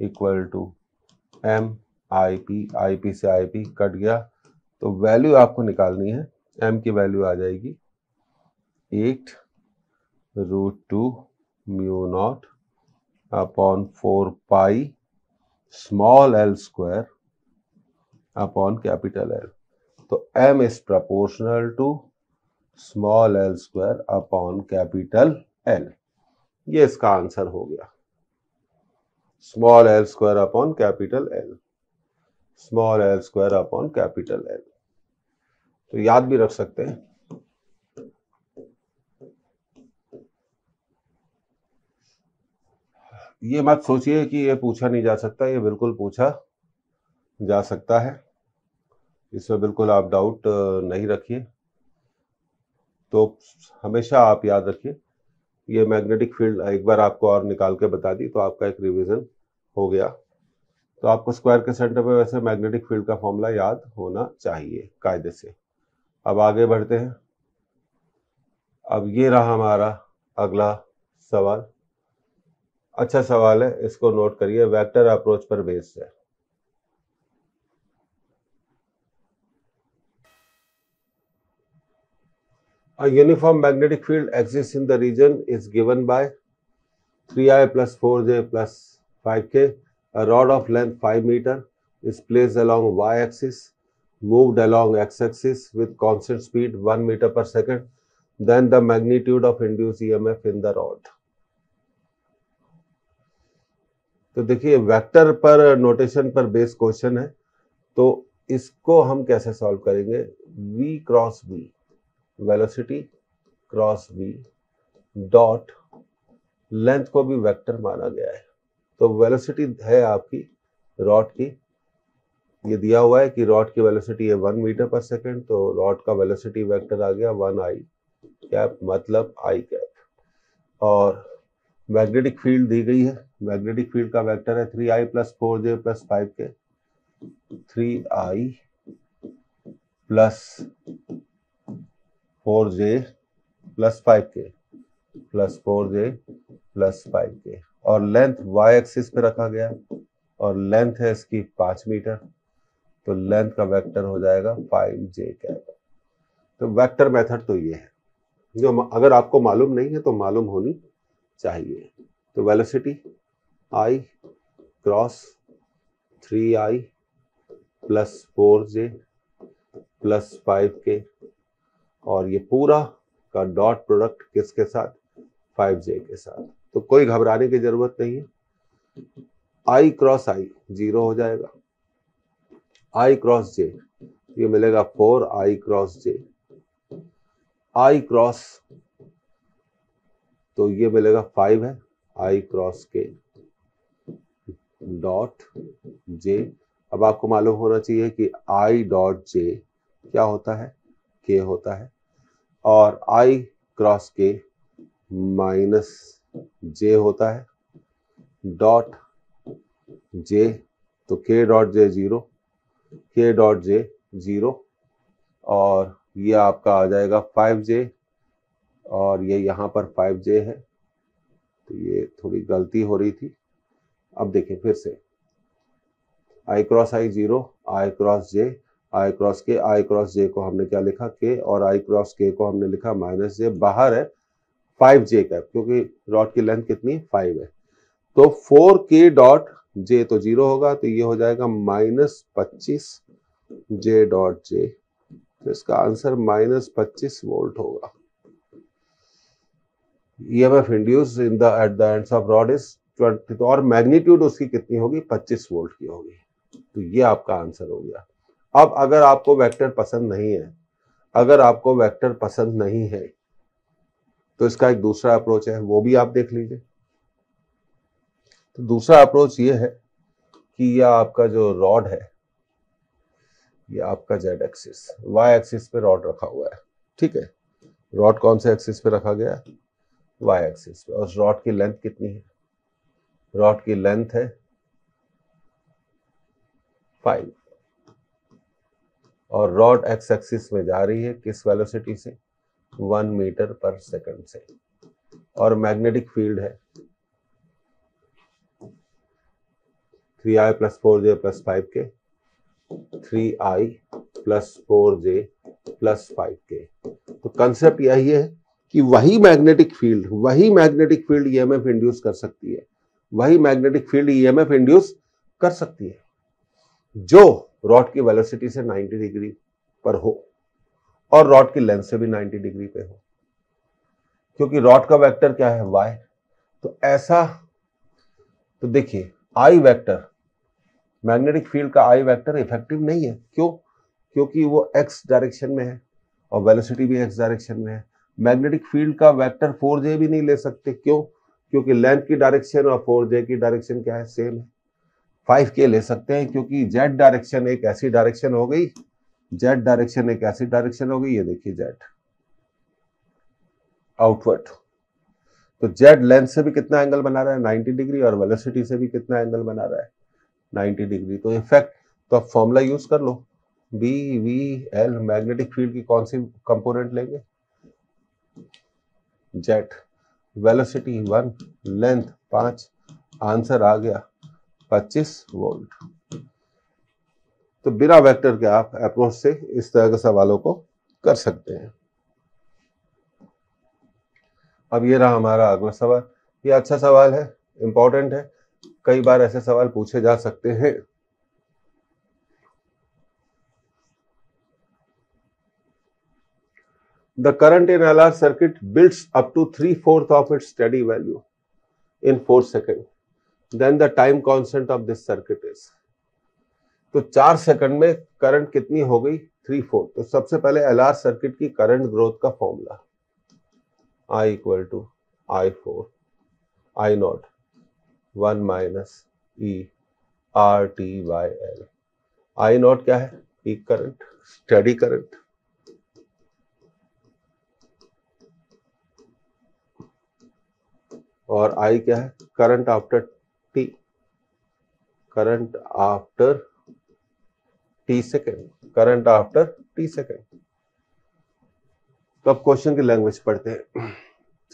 equal to M I P, I P से आई पी कट गया तो वैल्यू आपको निकालनी है। m की वैल्यू आ जाएगी 8√2 mu not upon 4 pi small l square upon capital L। तो m is proportional to small l square upon capital L। ये इसका आंसर हो गया, small l square upon capital L, small l square upon capital L। तो याद भी रख सकते हैं। ये मत सोचिए कि ये पूछा नहीं जा सकता, ये बिल्कुल पूछा जा सकता है, इसमें बिल्कुल आप डाउट नहीं रखिए। तो हमेशा आप याद रखिए, ये मैग्नेटिक फील्ड एक बार आपको और निकाल के बता दी तो आपका एक रिवीजन हो गया। तो आपको स्क्वायर के सेंटर पे वैसे मैग्नेटिक फील्ड का फॉर्मूला याद होना चाहिए कायदे से। अब आगे बढ़ते हैं। अब ये रहा हमारा अगला सवाल। अच्छा सवाल है, इसको नोट करिए, वेक्टर अप्रोच पर बेस्ड है। A uniform magnetic field exists in the region is given by 3i plus 4j plus 5k. A rod of length 5 meter is placed along y-axis, moved along x-axis with constant speed 1 meter per second. Then the magnitude of induced EMF in the rod. तो देखिए वेक्टर पर नोटेशन पर बेस्ड क्वेश्चन है, तो इसको हम कैसे सॉल्व करेंगे। v cross v, velocity cross v dot length को भी वेक्टर माना गया है। तो वेलोसिटी है आपकी रॉड की, ये दिया हुआ है कि रॉड की वेलोसिटी है 1 मीटर पर सेकेंड, तो रॉड का वेलोसिटी वेक्टर आ गया 1i कैप मतलब i कैप। और मैग्नेटिक फील्ड दी गई है, मैग्नेटिक फील्ड का वेक्टर है 3i plus 4j plus 5k, 3i plus 4j plus 5k plus 4j plus 5k, और लेंथ y एक्सिस पे रखा गया और लेंथ है इसकी 5 मीटर, तो लेंथ का वेक्टर हो जाएगा 5j कैप। तो वेक्टर मेथड तो ये है, जो अगर आपको मालूम नहीं है तो मालूम होनी चाहिए। तो velocity i cross 3i plus 4j plus 5k, और ये पूरा का डॉट प्रोडक्ट किसके साथ, 5j के साथ। तो कोई घबराने की जरूरत नहीं है, i क्रॉस i 0 हो जाएगा, i क्रॉस j ये मिलेगा 4i cross j, i cross तो ये मिलेगा 5 है, i cross k dot j। अब आपको मालूम होना चाहिए कि i डॉट j क्या होता है, k होता है, और i cross k minus j होता है डॉट j, तो k dot j 0, k dot j 0, और ये आपका आ जाएगा 5j, और ये यहाँ पर 5j है, तो ये थोड़ी गलती हो रही थी। अब देखिए फिर से, i cross i 0, i cross j, i cross k, i cross j को हमने क्या लिखा k, और i क्रॉस k को हमने लिखा माइनस j, बाहर है 5j कैप क्योंकि रॉड की लेंथ कितनी 5 है। तो 4k डॉट j तो 0 होगा, तो ये हो जाएगा माइनस 25 j डॉट j, तो इसका आंसर माइनस 25 वोल्ट होगा। EMF induced in the at the ends of rod is 20, और मैग्नीट्यूड उसकी कितनी होगी, 25 वोल्ट की होगी। तो ये आपका आंसर हो गया। अब अगर आपको वेक्टर पसंद नहीं है, अगर आपको वेक्टर पसंद नहीं है तो इसका एक दूसरा अप्रोच है, वो भी आप देख लीजिए। तो दूसरा अप्रोच ये है कि यह आपका जो रॉड है, ये आपका जेड एक्सिस, वाई एक्सिस पे रॉड रखा हुआ है, ठीक है, रॉड कौन से एक्सिस पे रखा गया, वाई एक्सिस पे, और रॉड की लेंथ कितनी है, रॉड की लेंथ है 5, और रॉड एक्स एक्सिस में जा रही है किस वेलोसिटी से, 1 मीटर पर सेकंड से, और मैग्नेटिक फील्ड है 3i प्लस 4j प्लस 5 के, 3i प्लस 4j प्लस 5 के। तो कंसेप्ट यही है कि वही मैग्नेटिक फील्ड ईएमएफ इंड्यूस कर सकती है, वही मैग्नेटिक फील्ड ईएमएफ इंड्यूस कर सकती है जो रॉड की वेलोसिटी से 90 डिग्री पर हो और रॉड की लेंथ से भी 90 डिग्री पे हो, क्योंकि रॉड का वेक्टर क्या है, y। तो ऐसा, तो देखिए आई वेक्टर, मैग्नेटिक फील्ड का आई वेक्टर इफेक्टिव नहीं है, क्यों, क्योंकि वो x डायरेक्शन में है और वेलोसिटी भी x डायरेक्शन में है। मैग्नेटिक फील्ड का वेक्टर 4j भी नहीं ले सकते, क्यों, क्योंकि लेंथ की डायरेक्शन और 4j की डायरेक्शन क्या है, सेम है। 5k ले सकते हैं क्योंकि z डायरेक्शन एक ऐसी डायरेक्शन हो गई, z डायरेक्शन एक ऐसी डायरेक्शन हो गई, ये देखिए z आउटवर्ड, तो z लेंथ से भी कितना एंगल बना रहा है, 90 डिग्री, और वेलोसिटी से भी कितना एंगल बना रहा है, 90 डिग्री। तो इफेक्ट, तो आप फॉर्मूला यूज कर लो, B V L, magnetic field की कौन सी कंपोनेंट लेंगे, जेट, वेलोसिटी 1, लेंथ 5, आंसर आ गया 25 वोल्ट। तो बिना वेक्टर के आप अप्रोच से इस तरह के सवालों को कर सकते हैं। अब ये रहा हमारा अगला सवाल, ये अच्छा सवाल है, इंपॉर्टेंट है, कई बार ऐसे सवाल पूछे जा सकते हैं। The current in LR circuit builds up to 3/4 of its steady value in 4 seconds. Then the time constant of this circuit is. तो 4 सेकंड में करंट कितनी हो गई, 3/4। तो सबसे पहले LR सर्किट की करंट ग्रोथ का formula, I equal to I4 I not 1 minus E RT by L। I not क्या है, पीक करंट, स्टेडी करंट, और I क्या है, current after T, current after T second, current after T second. तो अब क्वेश्चन की लैंग्वेज पढ़ते हैं।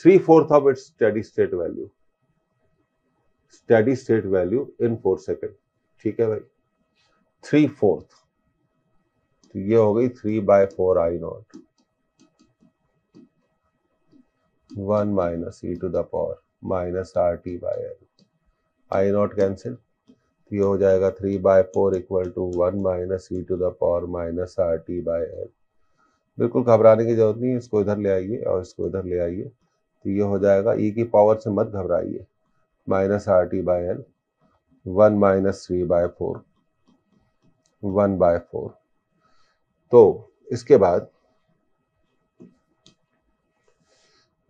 3/4 of its steady state value, steady state value in 4 second, ठीक है भाई, 3/4, तो ये हो गई 3/4 I not 1 minus E to the power minus RT by L, I not cancel, तो ये हो जाएगा 3/4 equal to 1 minus E to the power minus RT by L। बिल्कुल घबराने की जरूरत नहीं है, इसको इधर ले आइए और इसको इधर ले आइए, तो ये हो जाएगा, ई की पावर से मत घबराइए, minus RT by L, 1 minus 3/4 1/4। तो इसके बाद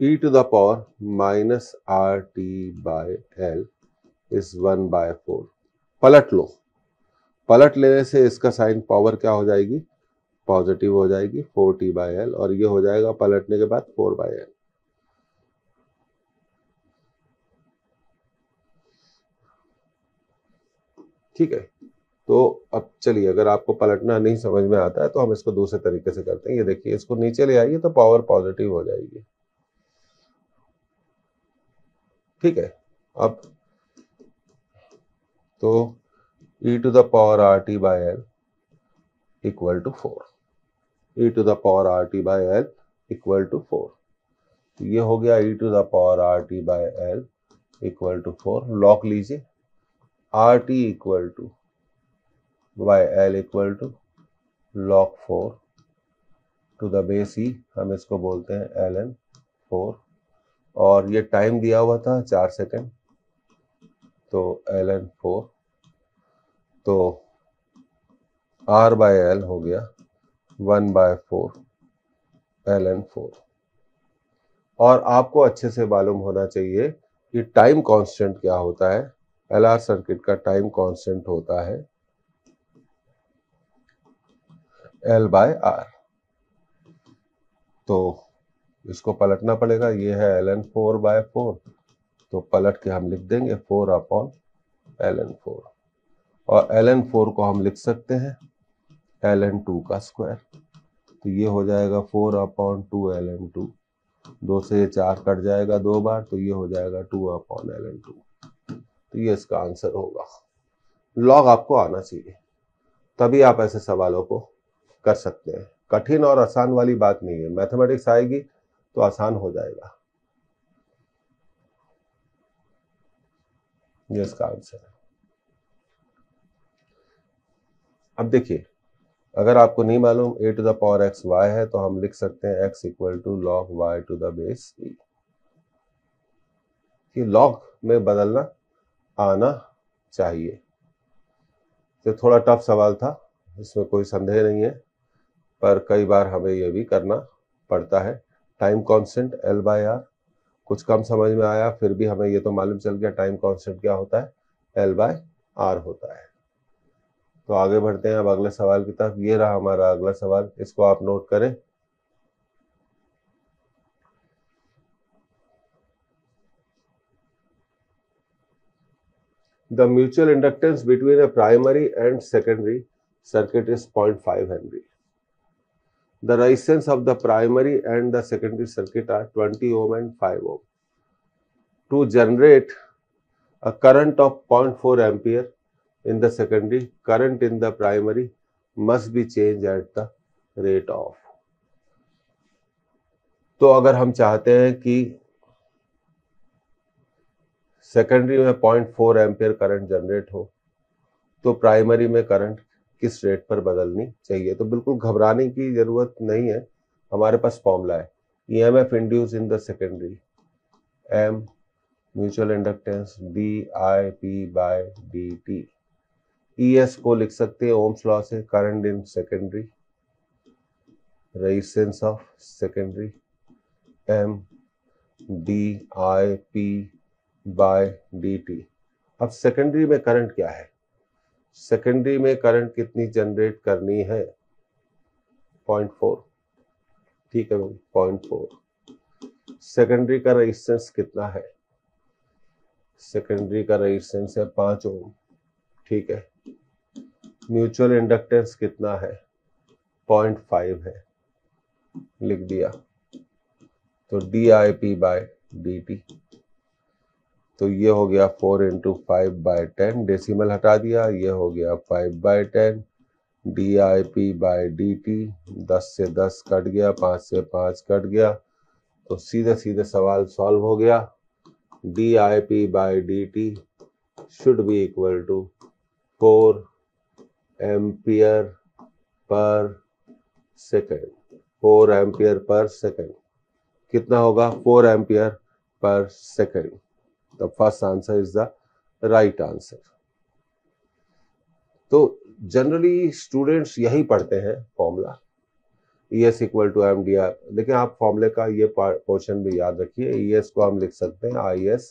e to the power minus RT by L is 1/4। पलट लो, पलट लेने से इसका साइन पावर क्या हो जाएगी, पॉजिटिव हो जाएगी, 4T बाय L, और ये हो जाएगा पलटने के बाद 4/L। ठीक है, तो अब चलिए, अगर आपको पलटना नहीं समझ में आता है तो हम इसको दूसरे तरीके से करते हैं। ये देखिए, इसको नीचे ले आइए तो पावर पॉजिटिव हो जाएगी, ठीक है। अब तो e to the power RT by L equal to 4, e to the power RT by L equal to 4, तो ये हो गया e to the power RT by L equal to 4। Log लीजिए, RT equal to by L equal to log 4 to the base E, हम इसको बोलते हैं ln4, और ये टाइम दिया हुआ था 4 सेकेंड, तो ln4, तो R बाय L हो गया 1/4 ln4। और आपको अच्छे से मालूम होना चाहिए कि टाइम कांस्टेंट क्या होता है, LR सर्किट का टाइम कांस्टेंट होता है L/R, तो इसको पलटना पड़ेगा, ये है ln4/4, तो पलट के हम लिख देंगे 4/ln4, और ln4 को हम लिख सकते हैं ln2 का स्क्वायर, तो ये हो जाएगा 4/2 ln2, 2 से 4 कट जाएगा 2 बार, तो ये हो जाएगा 2/ln2, तो ये इसका आंसर होगा। लॉग आपको आना चाहिए, तभी आप ऐसे सवालों को कर सकते हैं। कठिन और आसान वाली बात नहीं है, मैथमेटिक्स आएगी तो आसान हो जाएगा। ये इसका आंसर है। अब देखिए, अगर आपको नहीं मालूम a⁴x y है तो हम लिख सकते हैं x = log y⁴e। कि लॉग में बदलना आना चाहिए। तो थोड़ा टफ सवाल था, इसमें कोई संदेह नहीं है, पर कई बार हमें यह भी करना पड़ता है। टाइम कांस्टेंट L/R, कुछ कम समझ में आया, फिर भी हमें ये तो मालूम चल गया टाइम कांस्टेंट क्या होता है, L/R होता है। तो आगे बढ़ते हैं अब अगले सवाल की तरफ। ये रहा हमारा अगला सवाल, इसको आप नोट करें। The mutual inductance between a primary and secondary circuit is 0.5 Henry. The resistance of the primary and the secondary circuit are 20 ohm and 5 ohm. To generate a current of 0.4 ampere in the secondary, current in the primary must be changed at the rate of. तो अगर हम चाहते हैं कि सेकेंडरी में 0.4 एम्पियर करंट जनरेट हो, तो प्राइमरी में करंट किस रेट पर बदलनी चाहिए। तो बिल्कुल घबराने की जरूरत नहीं है, हमारे पास फॉर्मूला है। EMF induce in the secondary, M mutual inductance dIP/dt। ES को लिख सकते हैं ओम्स लॉ से, current in secondary, resistance of secondary, M dIP/dt। अब सेकेंडरी में करंट क्या है, सेकेंडरी में करंट कितनी जनरेट करनी है, 0.4, ठीक है भाई 0.4। सेकेंडरी का रेजिस्टेंस कितना है, सेकेंडरी का रेजिस्टेंस है 5 ओम, ठीक है। म्यूचुअल इंडक्टेंस कितना है, 0.5 है, लिख दिया। तो dIP/dt, तो ये हो गया 4 × 5/10, डेसिमल हटा दिया, ये हो गया 5/10 dIP/dt। 10 से 10 कट गया, 5 से 5 कट गया, तो सीधे सीधे सवाल सॉल्व हो गया। dIP/dt should be equal to 4 ampere per second. 4 ampere per second कितना होगा, 4 ampere per second. The first answer is the right answer. तो जनरली स्टूडेंट्स यही पढ़ते हैं फॉर्मूला, ES = MDR। लेकिन आप फॉर्मूले का ये पोर्शन भी याद रखिए। ES को हम लिख सकते हैं IS।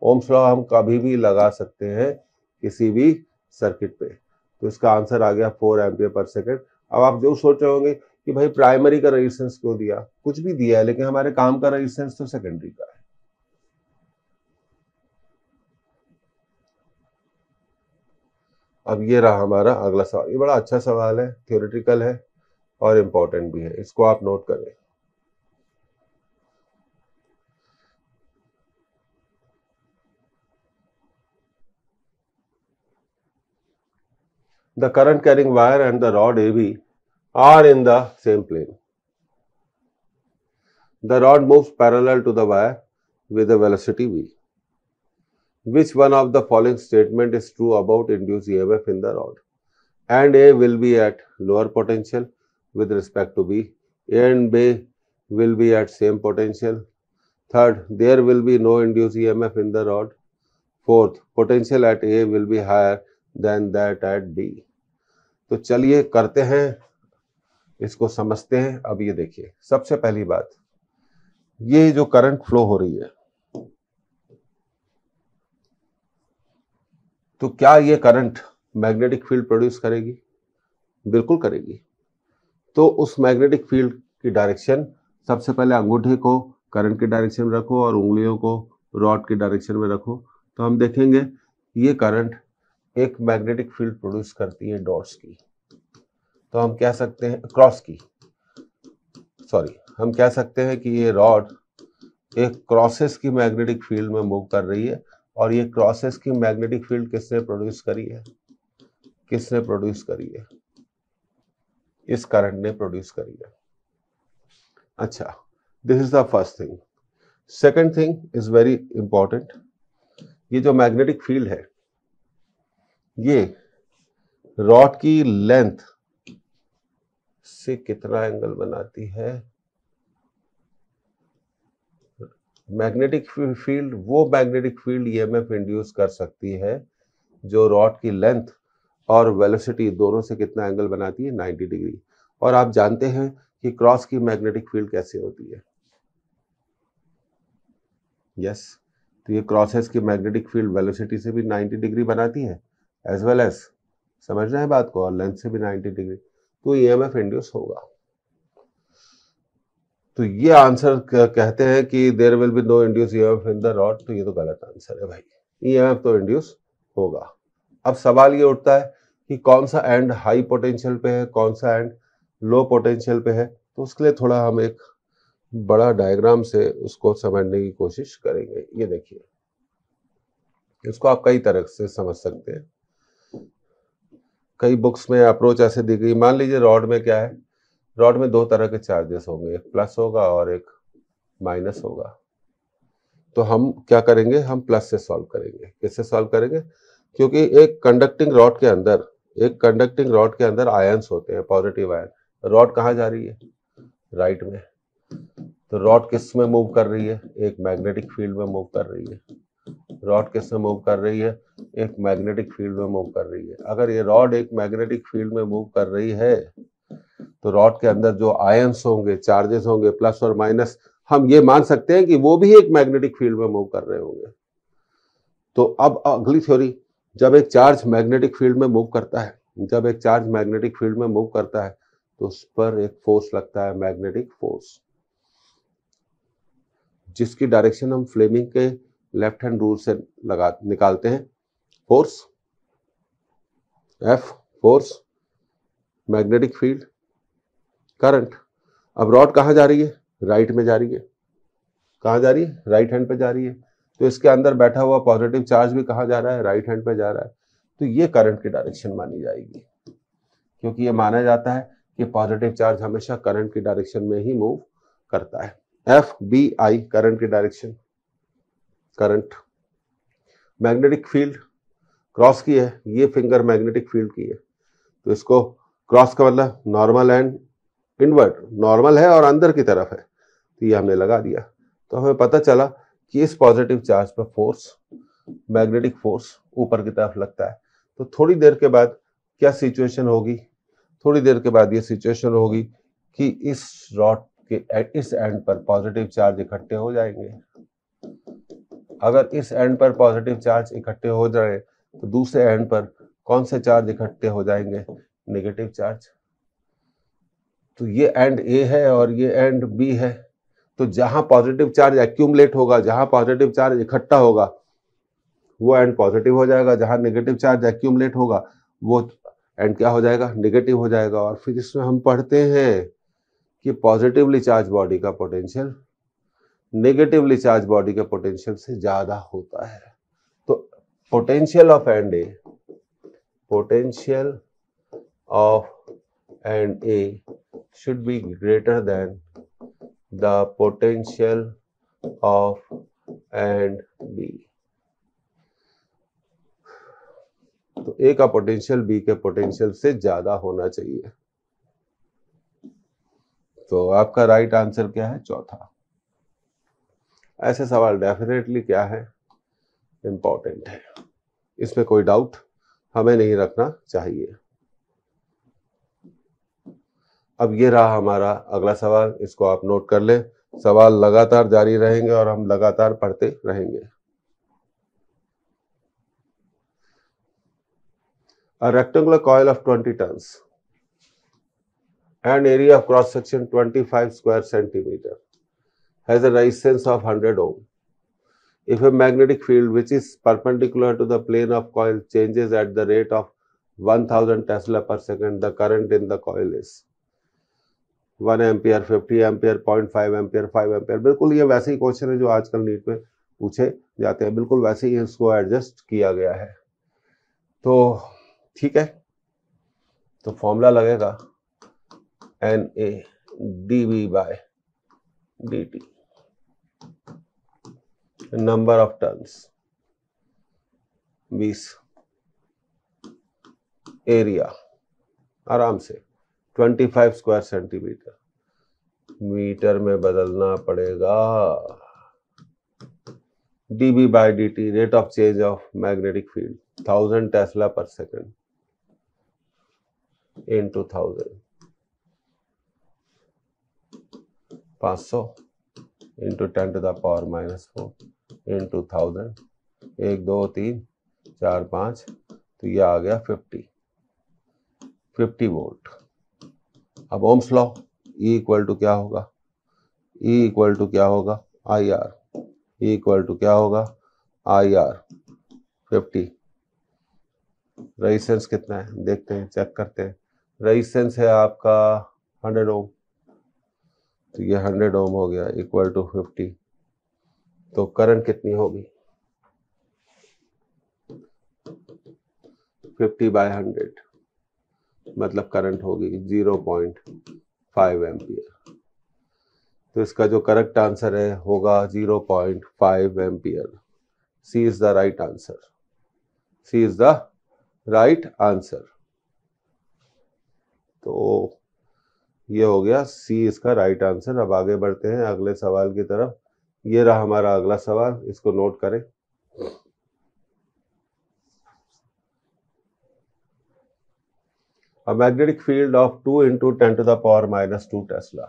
ओम्स लॉ हम कभी भी लगा सकते हैं किसी भी सर्किट पे। तो इसका आंसर आ गया 4 एम्पियर पर सेकेंड। अब आप जो सोच रहे होंगे कि भाई प्राइमरी का रेजिस्टेंस क्यों दिया, कुछ भी दिया है, लेकिन हमारे काम का रेजिस्टेंस तो सेकेंडरी का है। अब ये रहा हमारा अगला सवाल। ये बड़ा अच्छा सवाल है, थ्योरेटिकल है और इम्पोर्टेंट भी है, इसको आप नोट करें। The current carrying wire and the rod AB are in the same plane. The rod moves parallel to the wire with a velocity v. Which one of the following statement is true about induced EMF in the rod? And A will be at lower potential with respect to B. A and B will be at same potential. Third, there will be no induced EMF in the rod. Fourth, potential at A will be higher than that at B. तो चलिए करते हैं, इसको समझते हैं। अब ये देखिए, सबसे पहली बात, ये जो करंट फ्लो हो रही है, तो क्या ये करंट मैग्नेटिक फील्ड प्रोड्यूस करेगी? बिल्कुल करेगी। तो उस मैग्नेटिक फील्ड की डायरेक्शन सबसे पहले अंगूठे को करंट की डायरेक्शन में रखो और उंगलियों को रॉड की डायरेक्शन में रखो, तो हम देखेंगे ये करंट एक मैग्नेटिक फील्ड प्रोड्यूस करती है डॉट्स की। तो हम कह सकते हैं क्रॉस की, सॉरी, हम कह सकते हैं कि ये रॉड एक क्रॉसेस की मैग्नेटिक फील्ड में मूव कर रही है, और ये क्रॉसेस की मैग्नेटिक फील्ड किसने प्रोड्यूस करी है? किसने प्रोड्यूस करी है? इस करंट ने प्रोड्यूस करी है। अच्छा, this is the first thing. Second thing is very important. ये जो मैग्नेटिक फील्ड है, ये रॉड की लेंथ से कितना एंगल बनाती है? मैग्नेटिक फील्ड, वो मैग्नेटिक फील्ड ईएमएफ इंड्यूस कर सकती है जो रॉड की लेंथ और वेलोसिटी दोनों से कितना एंगल बनाती है? 90 डिग्री। और आप जानते हैं कि क्रॉस की मैग्नेटिक फील्ड कैसे होती है? यस, तो ये क्रॉसेस की मैग्नेटिक फील्ड वेलोसिटी से भी 90 डिग्री बनाती है, एज वेल एज, समझ रहे हैं बात को, और लेंथ से भी 90 डिग्री, तो ईएमएफ इंड्यूस होगा। तो ये आंसर कहते हैं कि there will be no induce EMF in the rod, तो ये तो गलत आंसर है भाई, ईएमएफ तो इंड्यूस होगा। अब सवाल ये उठता है कि कौन सा एंड हाई पोटेंशियल पे है, कौन सा एंड लो पोटेंशियल पे है, तो उसके लिए थोड़ा हम एक बड़ा डायग्राम से उसको समझने की कोशिश करेंगे। ये देखिए, इसको आप कई तरह से समझ सकते हैं। कई बुक्स में अप्रोच ऐसे दी गई, मान लीजिए रॉड में क्या है, रॉड में दो तरह के चार्जेस होंगे, एक प्लस होगा और एक माइनस होगा। तो हम क्या करेंगे, हम प्लस से सॉल्व करेंगे। किससे सॉल्व करेंगे? क्योंकि एक कंडक्टिंग रॉड के अंदर आयंस होते हैं, पॉजिटिव आयन। रॉड कहाँ जा रही है? राइट में। तो रॉड किस में मूव कर रही है? एक मैग्नेटिक फील्ड में मूव कर रही है। रॉड किस में मूव कर रही है? एक मैग्नेटिक फील्ड में मूव कर रही है। अगर ये रॉड एक मैग्नेटिक फील्ड में मूव कर रही है, तो रॉड के अंदर जो आयंस होंगे, चार्जेस होंगे, प्लस और माइनस, हम ये मान सकते हैं कि वो भी एक मैग्नेटिक फील्ड में मूव कर रहे होंगे। तो अब अगली थ्योरी, जब एक चार्ज मैग्नेटिक फील्ड में मूव करता है, तो उस पर एक फोर्स लगता है, मैग्नेटिक फोर्स, जिसकी डायरेक्शन हम फ्लेमिंग के लेफ्ट हैंड रूल से निकालते हैं। Force F, force, magnetic field, current. अब रॉड कहाँ जा रही है? राइट में जा रही है। कहाँ जा रही है? राइट हैंड पे जा रही है। तो इसके अंदर बैठा हुआ पॉजिटिव चार्ज भी कहाँ जा रहा है? राइट हैंड पे जा रहा है। तो ये करंट की डायरेक्शन मानी जाएगी, क्योंकि ये माना जाता है कि पॉजिटिव चार्ज हमेशा करंट की डायरेक्शन में ही मूव करता है। एफ बी आई, करंट की direction, current. Magnetic field cross की है, ये फिंगर मैग्नेटिक फील्ड की है, तो इसको क्रॉस का मतलब नॉर्मल एंड इनवर्ट, नॉर्मल है और अंदर की तरफ है, तो ये हमने लगा दिया। तो हमें पता चला कि इस पॉजिटिव चार्ज पर फोर्स, मैग्नेटिक फोर्स ऊपर की तरफ लगता है। तो थोड़ी देर के बाद क्या सिचुएशन होगी? थोड़ी देर के बाद ये सिचुएशन होगी कि इस रॉड के इस एंड पर पॉजिटिव चार्ज इकट्ठे हो जाएंगे। अगर इस एंड पर पॉजिटिव चार्ज इकट्ठे हो जाए, तो दूसरे एंड पर कौन से चार्ज इकट्ठे हो जाएंगे? Negative charge. तो ये एंड ए है और ये एंड बी है, तो जहां पॉजिटिव चार्ज एक्यूमुलेट होगा, जहां पॉजिटिव चार्ज इकट्ठा होगा, वो एंड पॉजिटिव हो जाएगा। जहां नेगेटिव चार्ज एक्यूमुलेट होगा, वो एंड क्या हो जाएगा? नेगेटिव हो जाएगा। और फिर इसमें हम पढ़ते हैं कि पॉजिटिवली चार्ज बॉडी का पोटेंशियल नेगेटिवली चार्ज बॉडी के पोटेंशियल से ज्यादा होता है। तो potential of and A, potential of and A should be greater than the potential of and B. तो A का पोटेंशियल B के पोटेंशियल से ज्यादा होना चाहिए। तो आपका राइट आंसर क्या है? चौथा। ऐसे सवाल डेफिनेटली क्या है? इंपॉर्टेंट है, इसमें कोई डाउट हमें नहीं रखना चाहिए। अब ये रहा हमारा अगला सवाल, इसको आप नोट कर लें। सवाल लगातार जारी रहेंगे और हम लगातार पढ़ते रहेंगे। A rectangular coil of 20 turns and area of cross section 25 square centimeter, has a resistance of 100 ohm. If a magnetic field which is perpendicular to the plane of coil changes at the rate of 1000 Tesla per second, the current in the coil is 1 ampere, 50 ampere, 0.5 ampere, 5 ampere. बिल्कुल ये वैसे ही क्वेश्चन है जो आजकल नीट में पूछे जाते हैं, बिल्कुल वैसे ही इसको एडजस्ट किया गया है। तो ठीक है, तो फॉर्मूला लगेगा NA dV by dt, number of turns 20, area आराम से 25 स्क्वायर सेंटीमीटर, मीटर में बदलना पड़ेगा। dB by dt, rate of change of magnetic field 1000 Tesla पर second into 1000, 500 into 10 to the power minus 4 into 1000, 1 2 3 4 5, तो ये आ गया 50 वोल्ट। अब Ohm's law, E equal to क्या होगा, E इक्वल टू क्या होगा, IR, E इक्वल टू क्या होगा, IR 50। रेजिस्टेंस कितना है देखते हैं, चेक करते हैं। रेजिस्टेंस है आपका 100 ओम, तो ये 100 ओम हो गया इक्वल टू 50। तो करंट कितनी होगी, 50 बाय 100, मतलब करंट होगी 0.5 एम्पियर। तो इसका जो करेक्ट आंसर है होगा 0.5 ampere. C is the right answer, C is the right answer. तो ये हो गया सी इसका राइट आंसर। अब आगे बढ़ते हैं अगले सवाल की तरफ। ये रहा हमारा अगला सवाल, इसको नोट करें। A magnetic field of 2 into 10 to the power minus 2 Tesla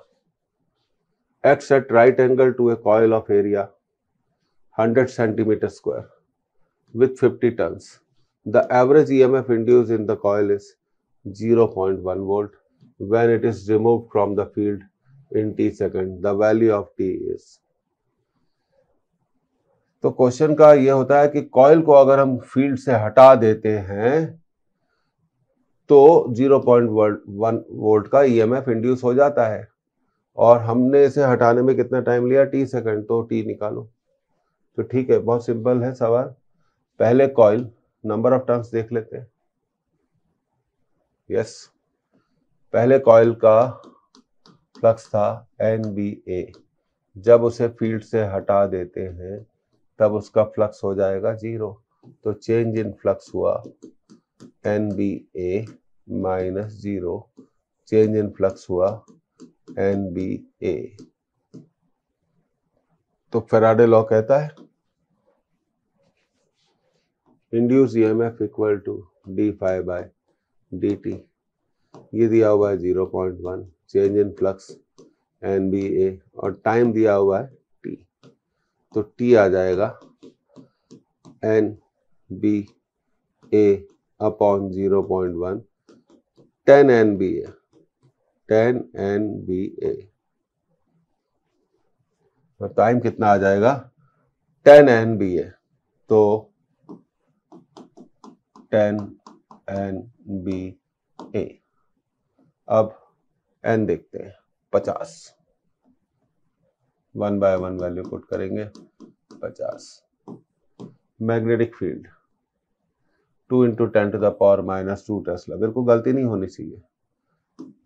acts at right angle to a coil of area 100 centimeter square with 50 turns. The average EMF induced in the coil is 0.1 volt when it is removed from the field in t second. The value of t is। तो क्वेश्चन का यह होता है कि कॉइल को अगर हम फील्ड से हटा देते हैं तो 0.1 वोल्ट का ईएमएफ इंड्यूस हो जाता है, और हमने इसे हटाने में कितना टाइम लिया, t सेकंड, तो t निकालो। तो ठीक है, बहुत सिंपल है सवाल। पहले कॉइल नंबर ऑफ टर्न्स देख लेते हैं। यस, पहले कॉइल का फ्लक्स था NBA, जब उसे फील्ड से हटा देते हैं तब उसका फ्लक्स हो जाएगा 0। तो चेंज इन फ्लक्स हुआ NBA minus 0, change in flux हुआ NBA। तो फैराडे लॉ कहता है induce EMF equal to d∅ by dt। ये दिया हुआ है 0.1, चेंज इन फ्लक्स NBA, और टाइम दिया हुआ है t। तो t आ जाएगा NBA अपॉन 0.1, 10 NBA, 10 NBA। और टाइम कितना आ जाएगा, 10 NBA। तो 10 NBA। अब n देखते हैं, 50, 1 बाय 1 वैल्यू पुट करेंगे, 50। Magnetic field 2 into 10 to the power minus 2 Tesla, बिल्कुल गलती नहीं होनी चाहिए,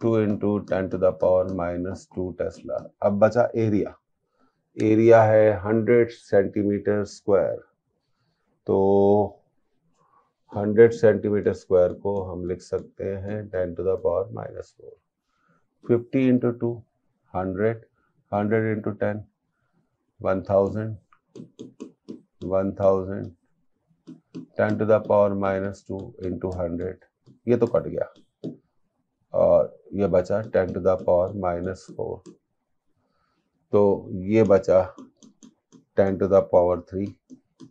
2 into 10 to the power minus 2 Tesla. अब बचा एरिया, एरिया है 100 सेंटीमीटर स्क्वायर। तो 100 सेंटीमीटर स्क्वायर को हम लिख सकते हैं 10 to the power minus 4। 50 into 2 100, 100 into 10 1000, 1000, 10 to the power minus 2 into 100, ये तो कट गया, और ये बचा 10 to the power minus 4। तो ये बचा 10 to the power 3,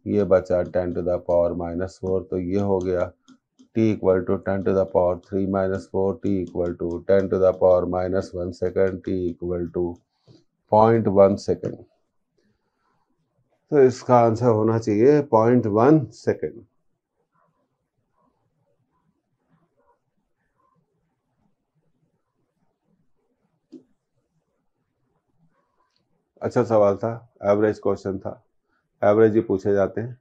ये बचा 10 to the power minus 4। तो ये हो गया t equal to 10 to the power 3 minus 4, t equal to 10 to the power minus 1 second, t equal to 0.1 second. तो इसका आंसर होना चाहिए 0.1 सेकेंड। अच्छा सवाल था, एवरेज क्वेश्चन था, एवरेज ही पूछे जाते हैं।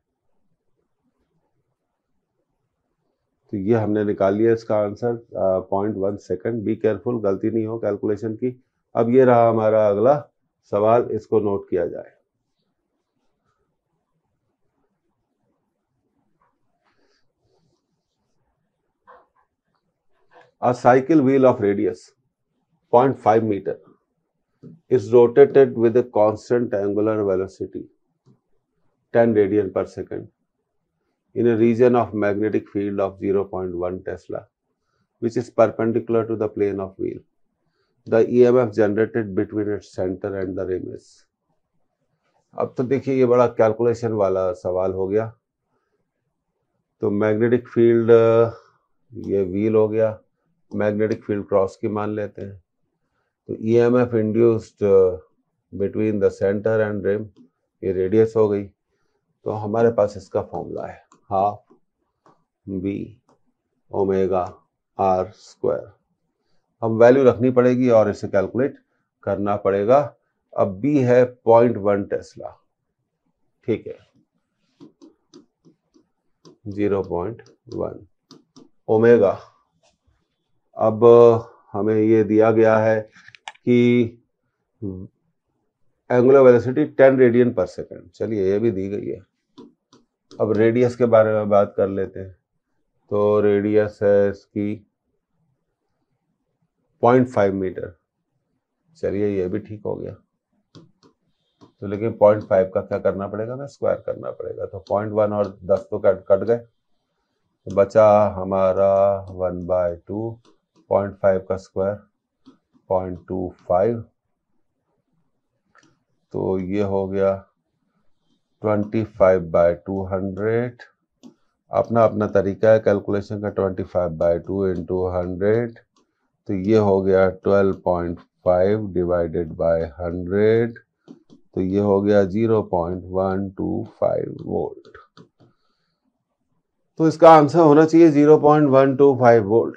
तो ये हमने निकाल लिया इसका आंसर 0.1 सेकेंड। बी केयरफुल, गलती नहीं हो कैलकुलेशन की। अब ये रहा हमारा अगला सवाल, इसको नोट किया जाए। A cycle wheel of radius 0.5 meter is rotated with a constant angular velocity 10 radian per second in a region of magnetic field of 0.1 Tesla, which is perpendicular to the plane of wheel. The EMF generated between its center and the rim is. अब तो देखिए ये बड़ा कैलकुलेशन वाला सवाल हो गया। तो मैग्नेटिक फील्ड, ये व्हील हो गया, मैग्नेटिक फील्ड क्रॉस की मान लेते हैं। तो EMF induced between the centre and rim, ये रेडियस हो गई। तो हमारे पास इसका फॉर्मूला है half B omega R square. हम वैल्यू रखनी पड़ेगी और इसे कैलकुलेट करना पड़ेगा। अब बी है 0.1 टेस्ला, ठीक है, 0.1 ओमेगा। अब हमें ये दिया गया है कि एंगुलर वेलोसिटी 10 रेडियन पर सेकंड, चलिए ये भी दी गई है। अब रेडियस के बारे में बात कर लेते हैं। तो रेडियस है इसकी 0.5 मीटर, चलिए ये भी ठीक हो गया। तो लेकिन 0.5 का क्या करना पड़ेगा ना, स्क्वायर करना पड़ेगा। तो 0.1 और 10 तो कट गए, तो बचा हमारा 1/2, 0.5 का स्क्वायर 0.25, तो ये हो गया 25/200। अपना अपना तरीका है कैलकुलेशन का, 25/2 इंटू 100, तो ये हो गया 12.5 डिवाइडेड बाय 100, तो ये हो गया 0.125 वोल्ट। तो इसका आंसर होना चाहिए 0.125 वोल्ट।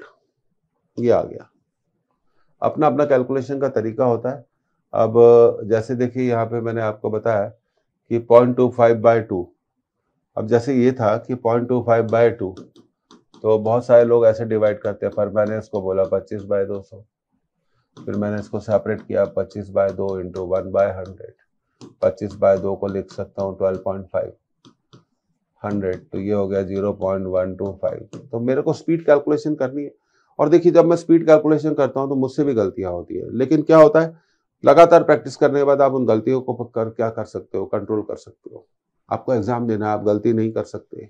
ये आ गया। अपना अपना कैलकुलेशन का तरीका होता है। अब जैसे देखिए यहाँ पे मैंने आपको बताया कि 0.25/2, अब जैसे ये था कि 0.25/2, तो बहुत सारे लोग ऐसे डिवाइड करते हैं, पर मैंने इसको बोला 25/200। फिर मैंने इसको सेपरेट किया 25/2 इंटू 1/100। 25/2 को लिख सकता हूँ 12.5 100, तो ये हो गया 0.125। तो मेरे को स्पीड कैलकुलेशन करनी है। और देखिए जब मैं स्पीड कैलकुलेशन करता हूँ तो मुझसे भी गलतियां होती है, लेकिन क्या होता है, लगातार प्रैक्टिस करने के बाद आप उन गलतियों को क्या कर सकते हो, कंट्रोल कर सकते हो। आपको एग्जाम देना है, आप गलती नहीं कर सकते,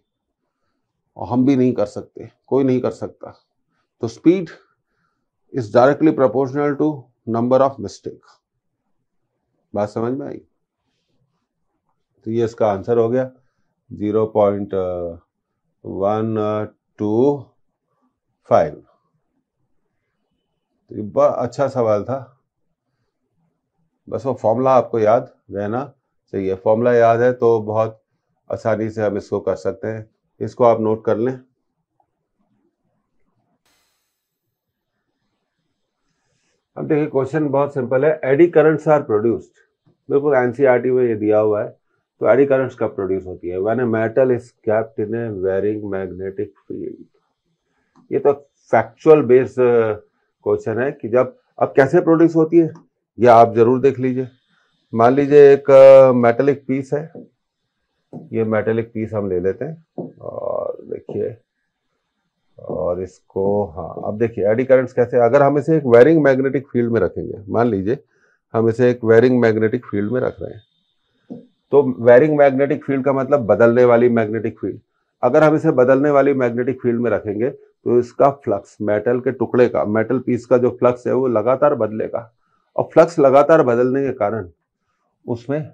और हम भी नहीं कर सकते, कोई नहीं कर सकता। तो speed is directly proportional to number of mistake. बात समझ में आई? तो ये इसका आंसर हो गया 0.125। तो ये बड़ा अच्छा सवाल था, बस वो फॉर्मूला आपको याद रहना चाहिए। फॉर्मूला याद है तो बहुत आसानी से हम इसको कर सकते हैं। इसको आप नोट कर लें। अब देखिए क्वेश्चन बहुत सिंपल है। एडी करंट्स आर प्रोड्यूस्ड, बिल्कुल एनसीईआरटी में ये दिया हुआ है। तो एडी करंट्स कब प्रोड्यूस होती है? When a metal is kept in a varying magnetic field. ये तो फैक्चुअल बेस्ड क्वेश्चन है कि जब, अब कैसे प्रोड्यूस होती है ये आप जरूर देख लीजिए। मान लीजिए एक मेटेलिक पीस है, ये मेटेलिक पीस हम ले लेते हैं और देखिए, और इसको, हाँ अब देखिए एडी करंट्स कैसे, अगर हम इसे एक वेरिंग मैग्नेटिक फील्ड में रखेंगे, मान लीजिए हम इसे एक वेरिंग मैग्नेटिक फील्ड में रख रहे हैं, तो वेरिंग मैग्नेटिक फील्ड का मतलब बदलने वाली मैग्नेटिक फील्ड। अगर हम इसे बदलने वाली मैग्नेटिक फील्ड में रखेंगे तो इसका फ्लक्स, मेटल के टुकड़े का, मेटल पीस का जो फ्लक्स है वो लगातार बदलेगा, और फ्लक्स लगातार बदलने के कारण उसमें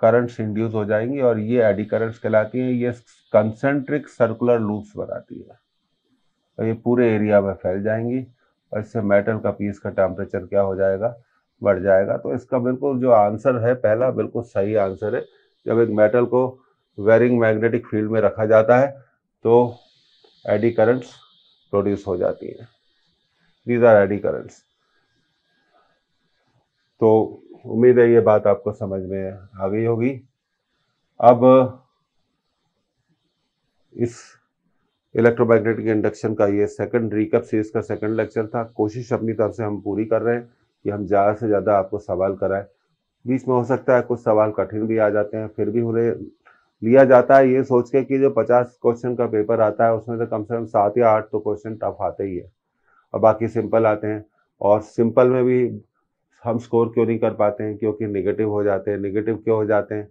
करंट्स इंड्यूस हो जाएंगी और ये एडी करंट्स कहलाती हैं। ये कंसेंट्रिक सर्कुलर लूप्स बनाती है और ये पूरे एरिया में फैल जाएंगी और इससे मेटल का पीस का टेम्परेचर क्या हो जाएगा, बढ़ जाएगा। तो इसका बिल्कुल जो आंसर है पहला बिल्कुल सही आंसर है। जब एक मेटल को वेरिंग मैग्नेटिक फील्ड में रखा जाता है तो एडी करंट्स प्रोड्यूस हो जाती हैं। These are eddy currents. तो उम्मीद है ये बात आपको समझ में आ गई होगी। अब इस इलेक्ट्रोमैग्नेटिक इंडक्शन का ये सेकंड रिकैप सीरीज का सेकंड लेक्चर था। कोशिश अपनी तरफ से हम पूरी कर रहे हैं कि हम ज़्यादा से ज़्यादा आपको सवाल कराएं। बीच में हो सकता है कुछ सवाल कठिन भी आ जाते हैं, फिर भी उन्हें लिया जाता है ये सोच के कि जो 50 क्वेश्चन का पेपर आता है उसमें से कम 7 या 8 तो क्वेश्चन टफ आते ही है और बाकी सिंपल आते हैं। और सिंपल में भी हम स्कोर क्यों नहीं कर पाते हैं, क्योंकि नेगेटिव हो जाते हैं। नेगेटिव क्यों हो जाते हैं?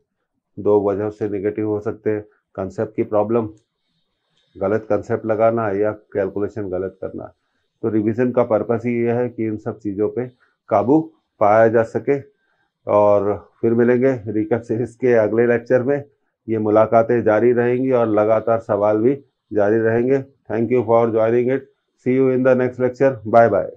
2 वजह से नेगेटिव हो सकते हैं। कंसेप्ट की प्रॉब्लम, गलत कंसेप्ट लगाना या कैलकुलेशन गलत करना। तो रिवीजन का पर्पस ही ये है कि इन सब चीज़ों पे काबू पाया जा सके। और फिर मिलेंगे रिकैप सीरीज के अगले लेक्चर में। ये मुलाकातें जारी रहेंगी और लगातार सवाल भी जारी रहेंगे। Thank you for joining it. See you in the next lecture. Bye bye.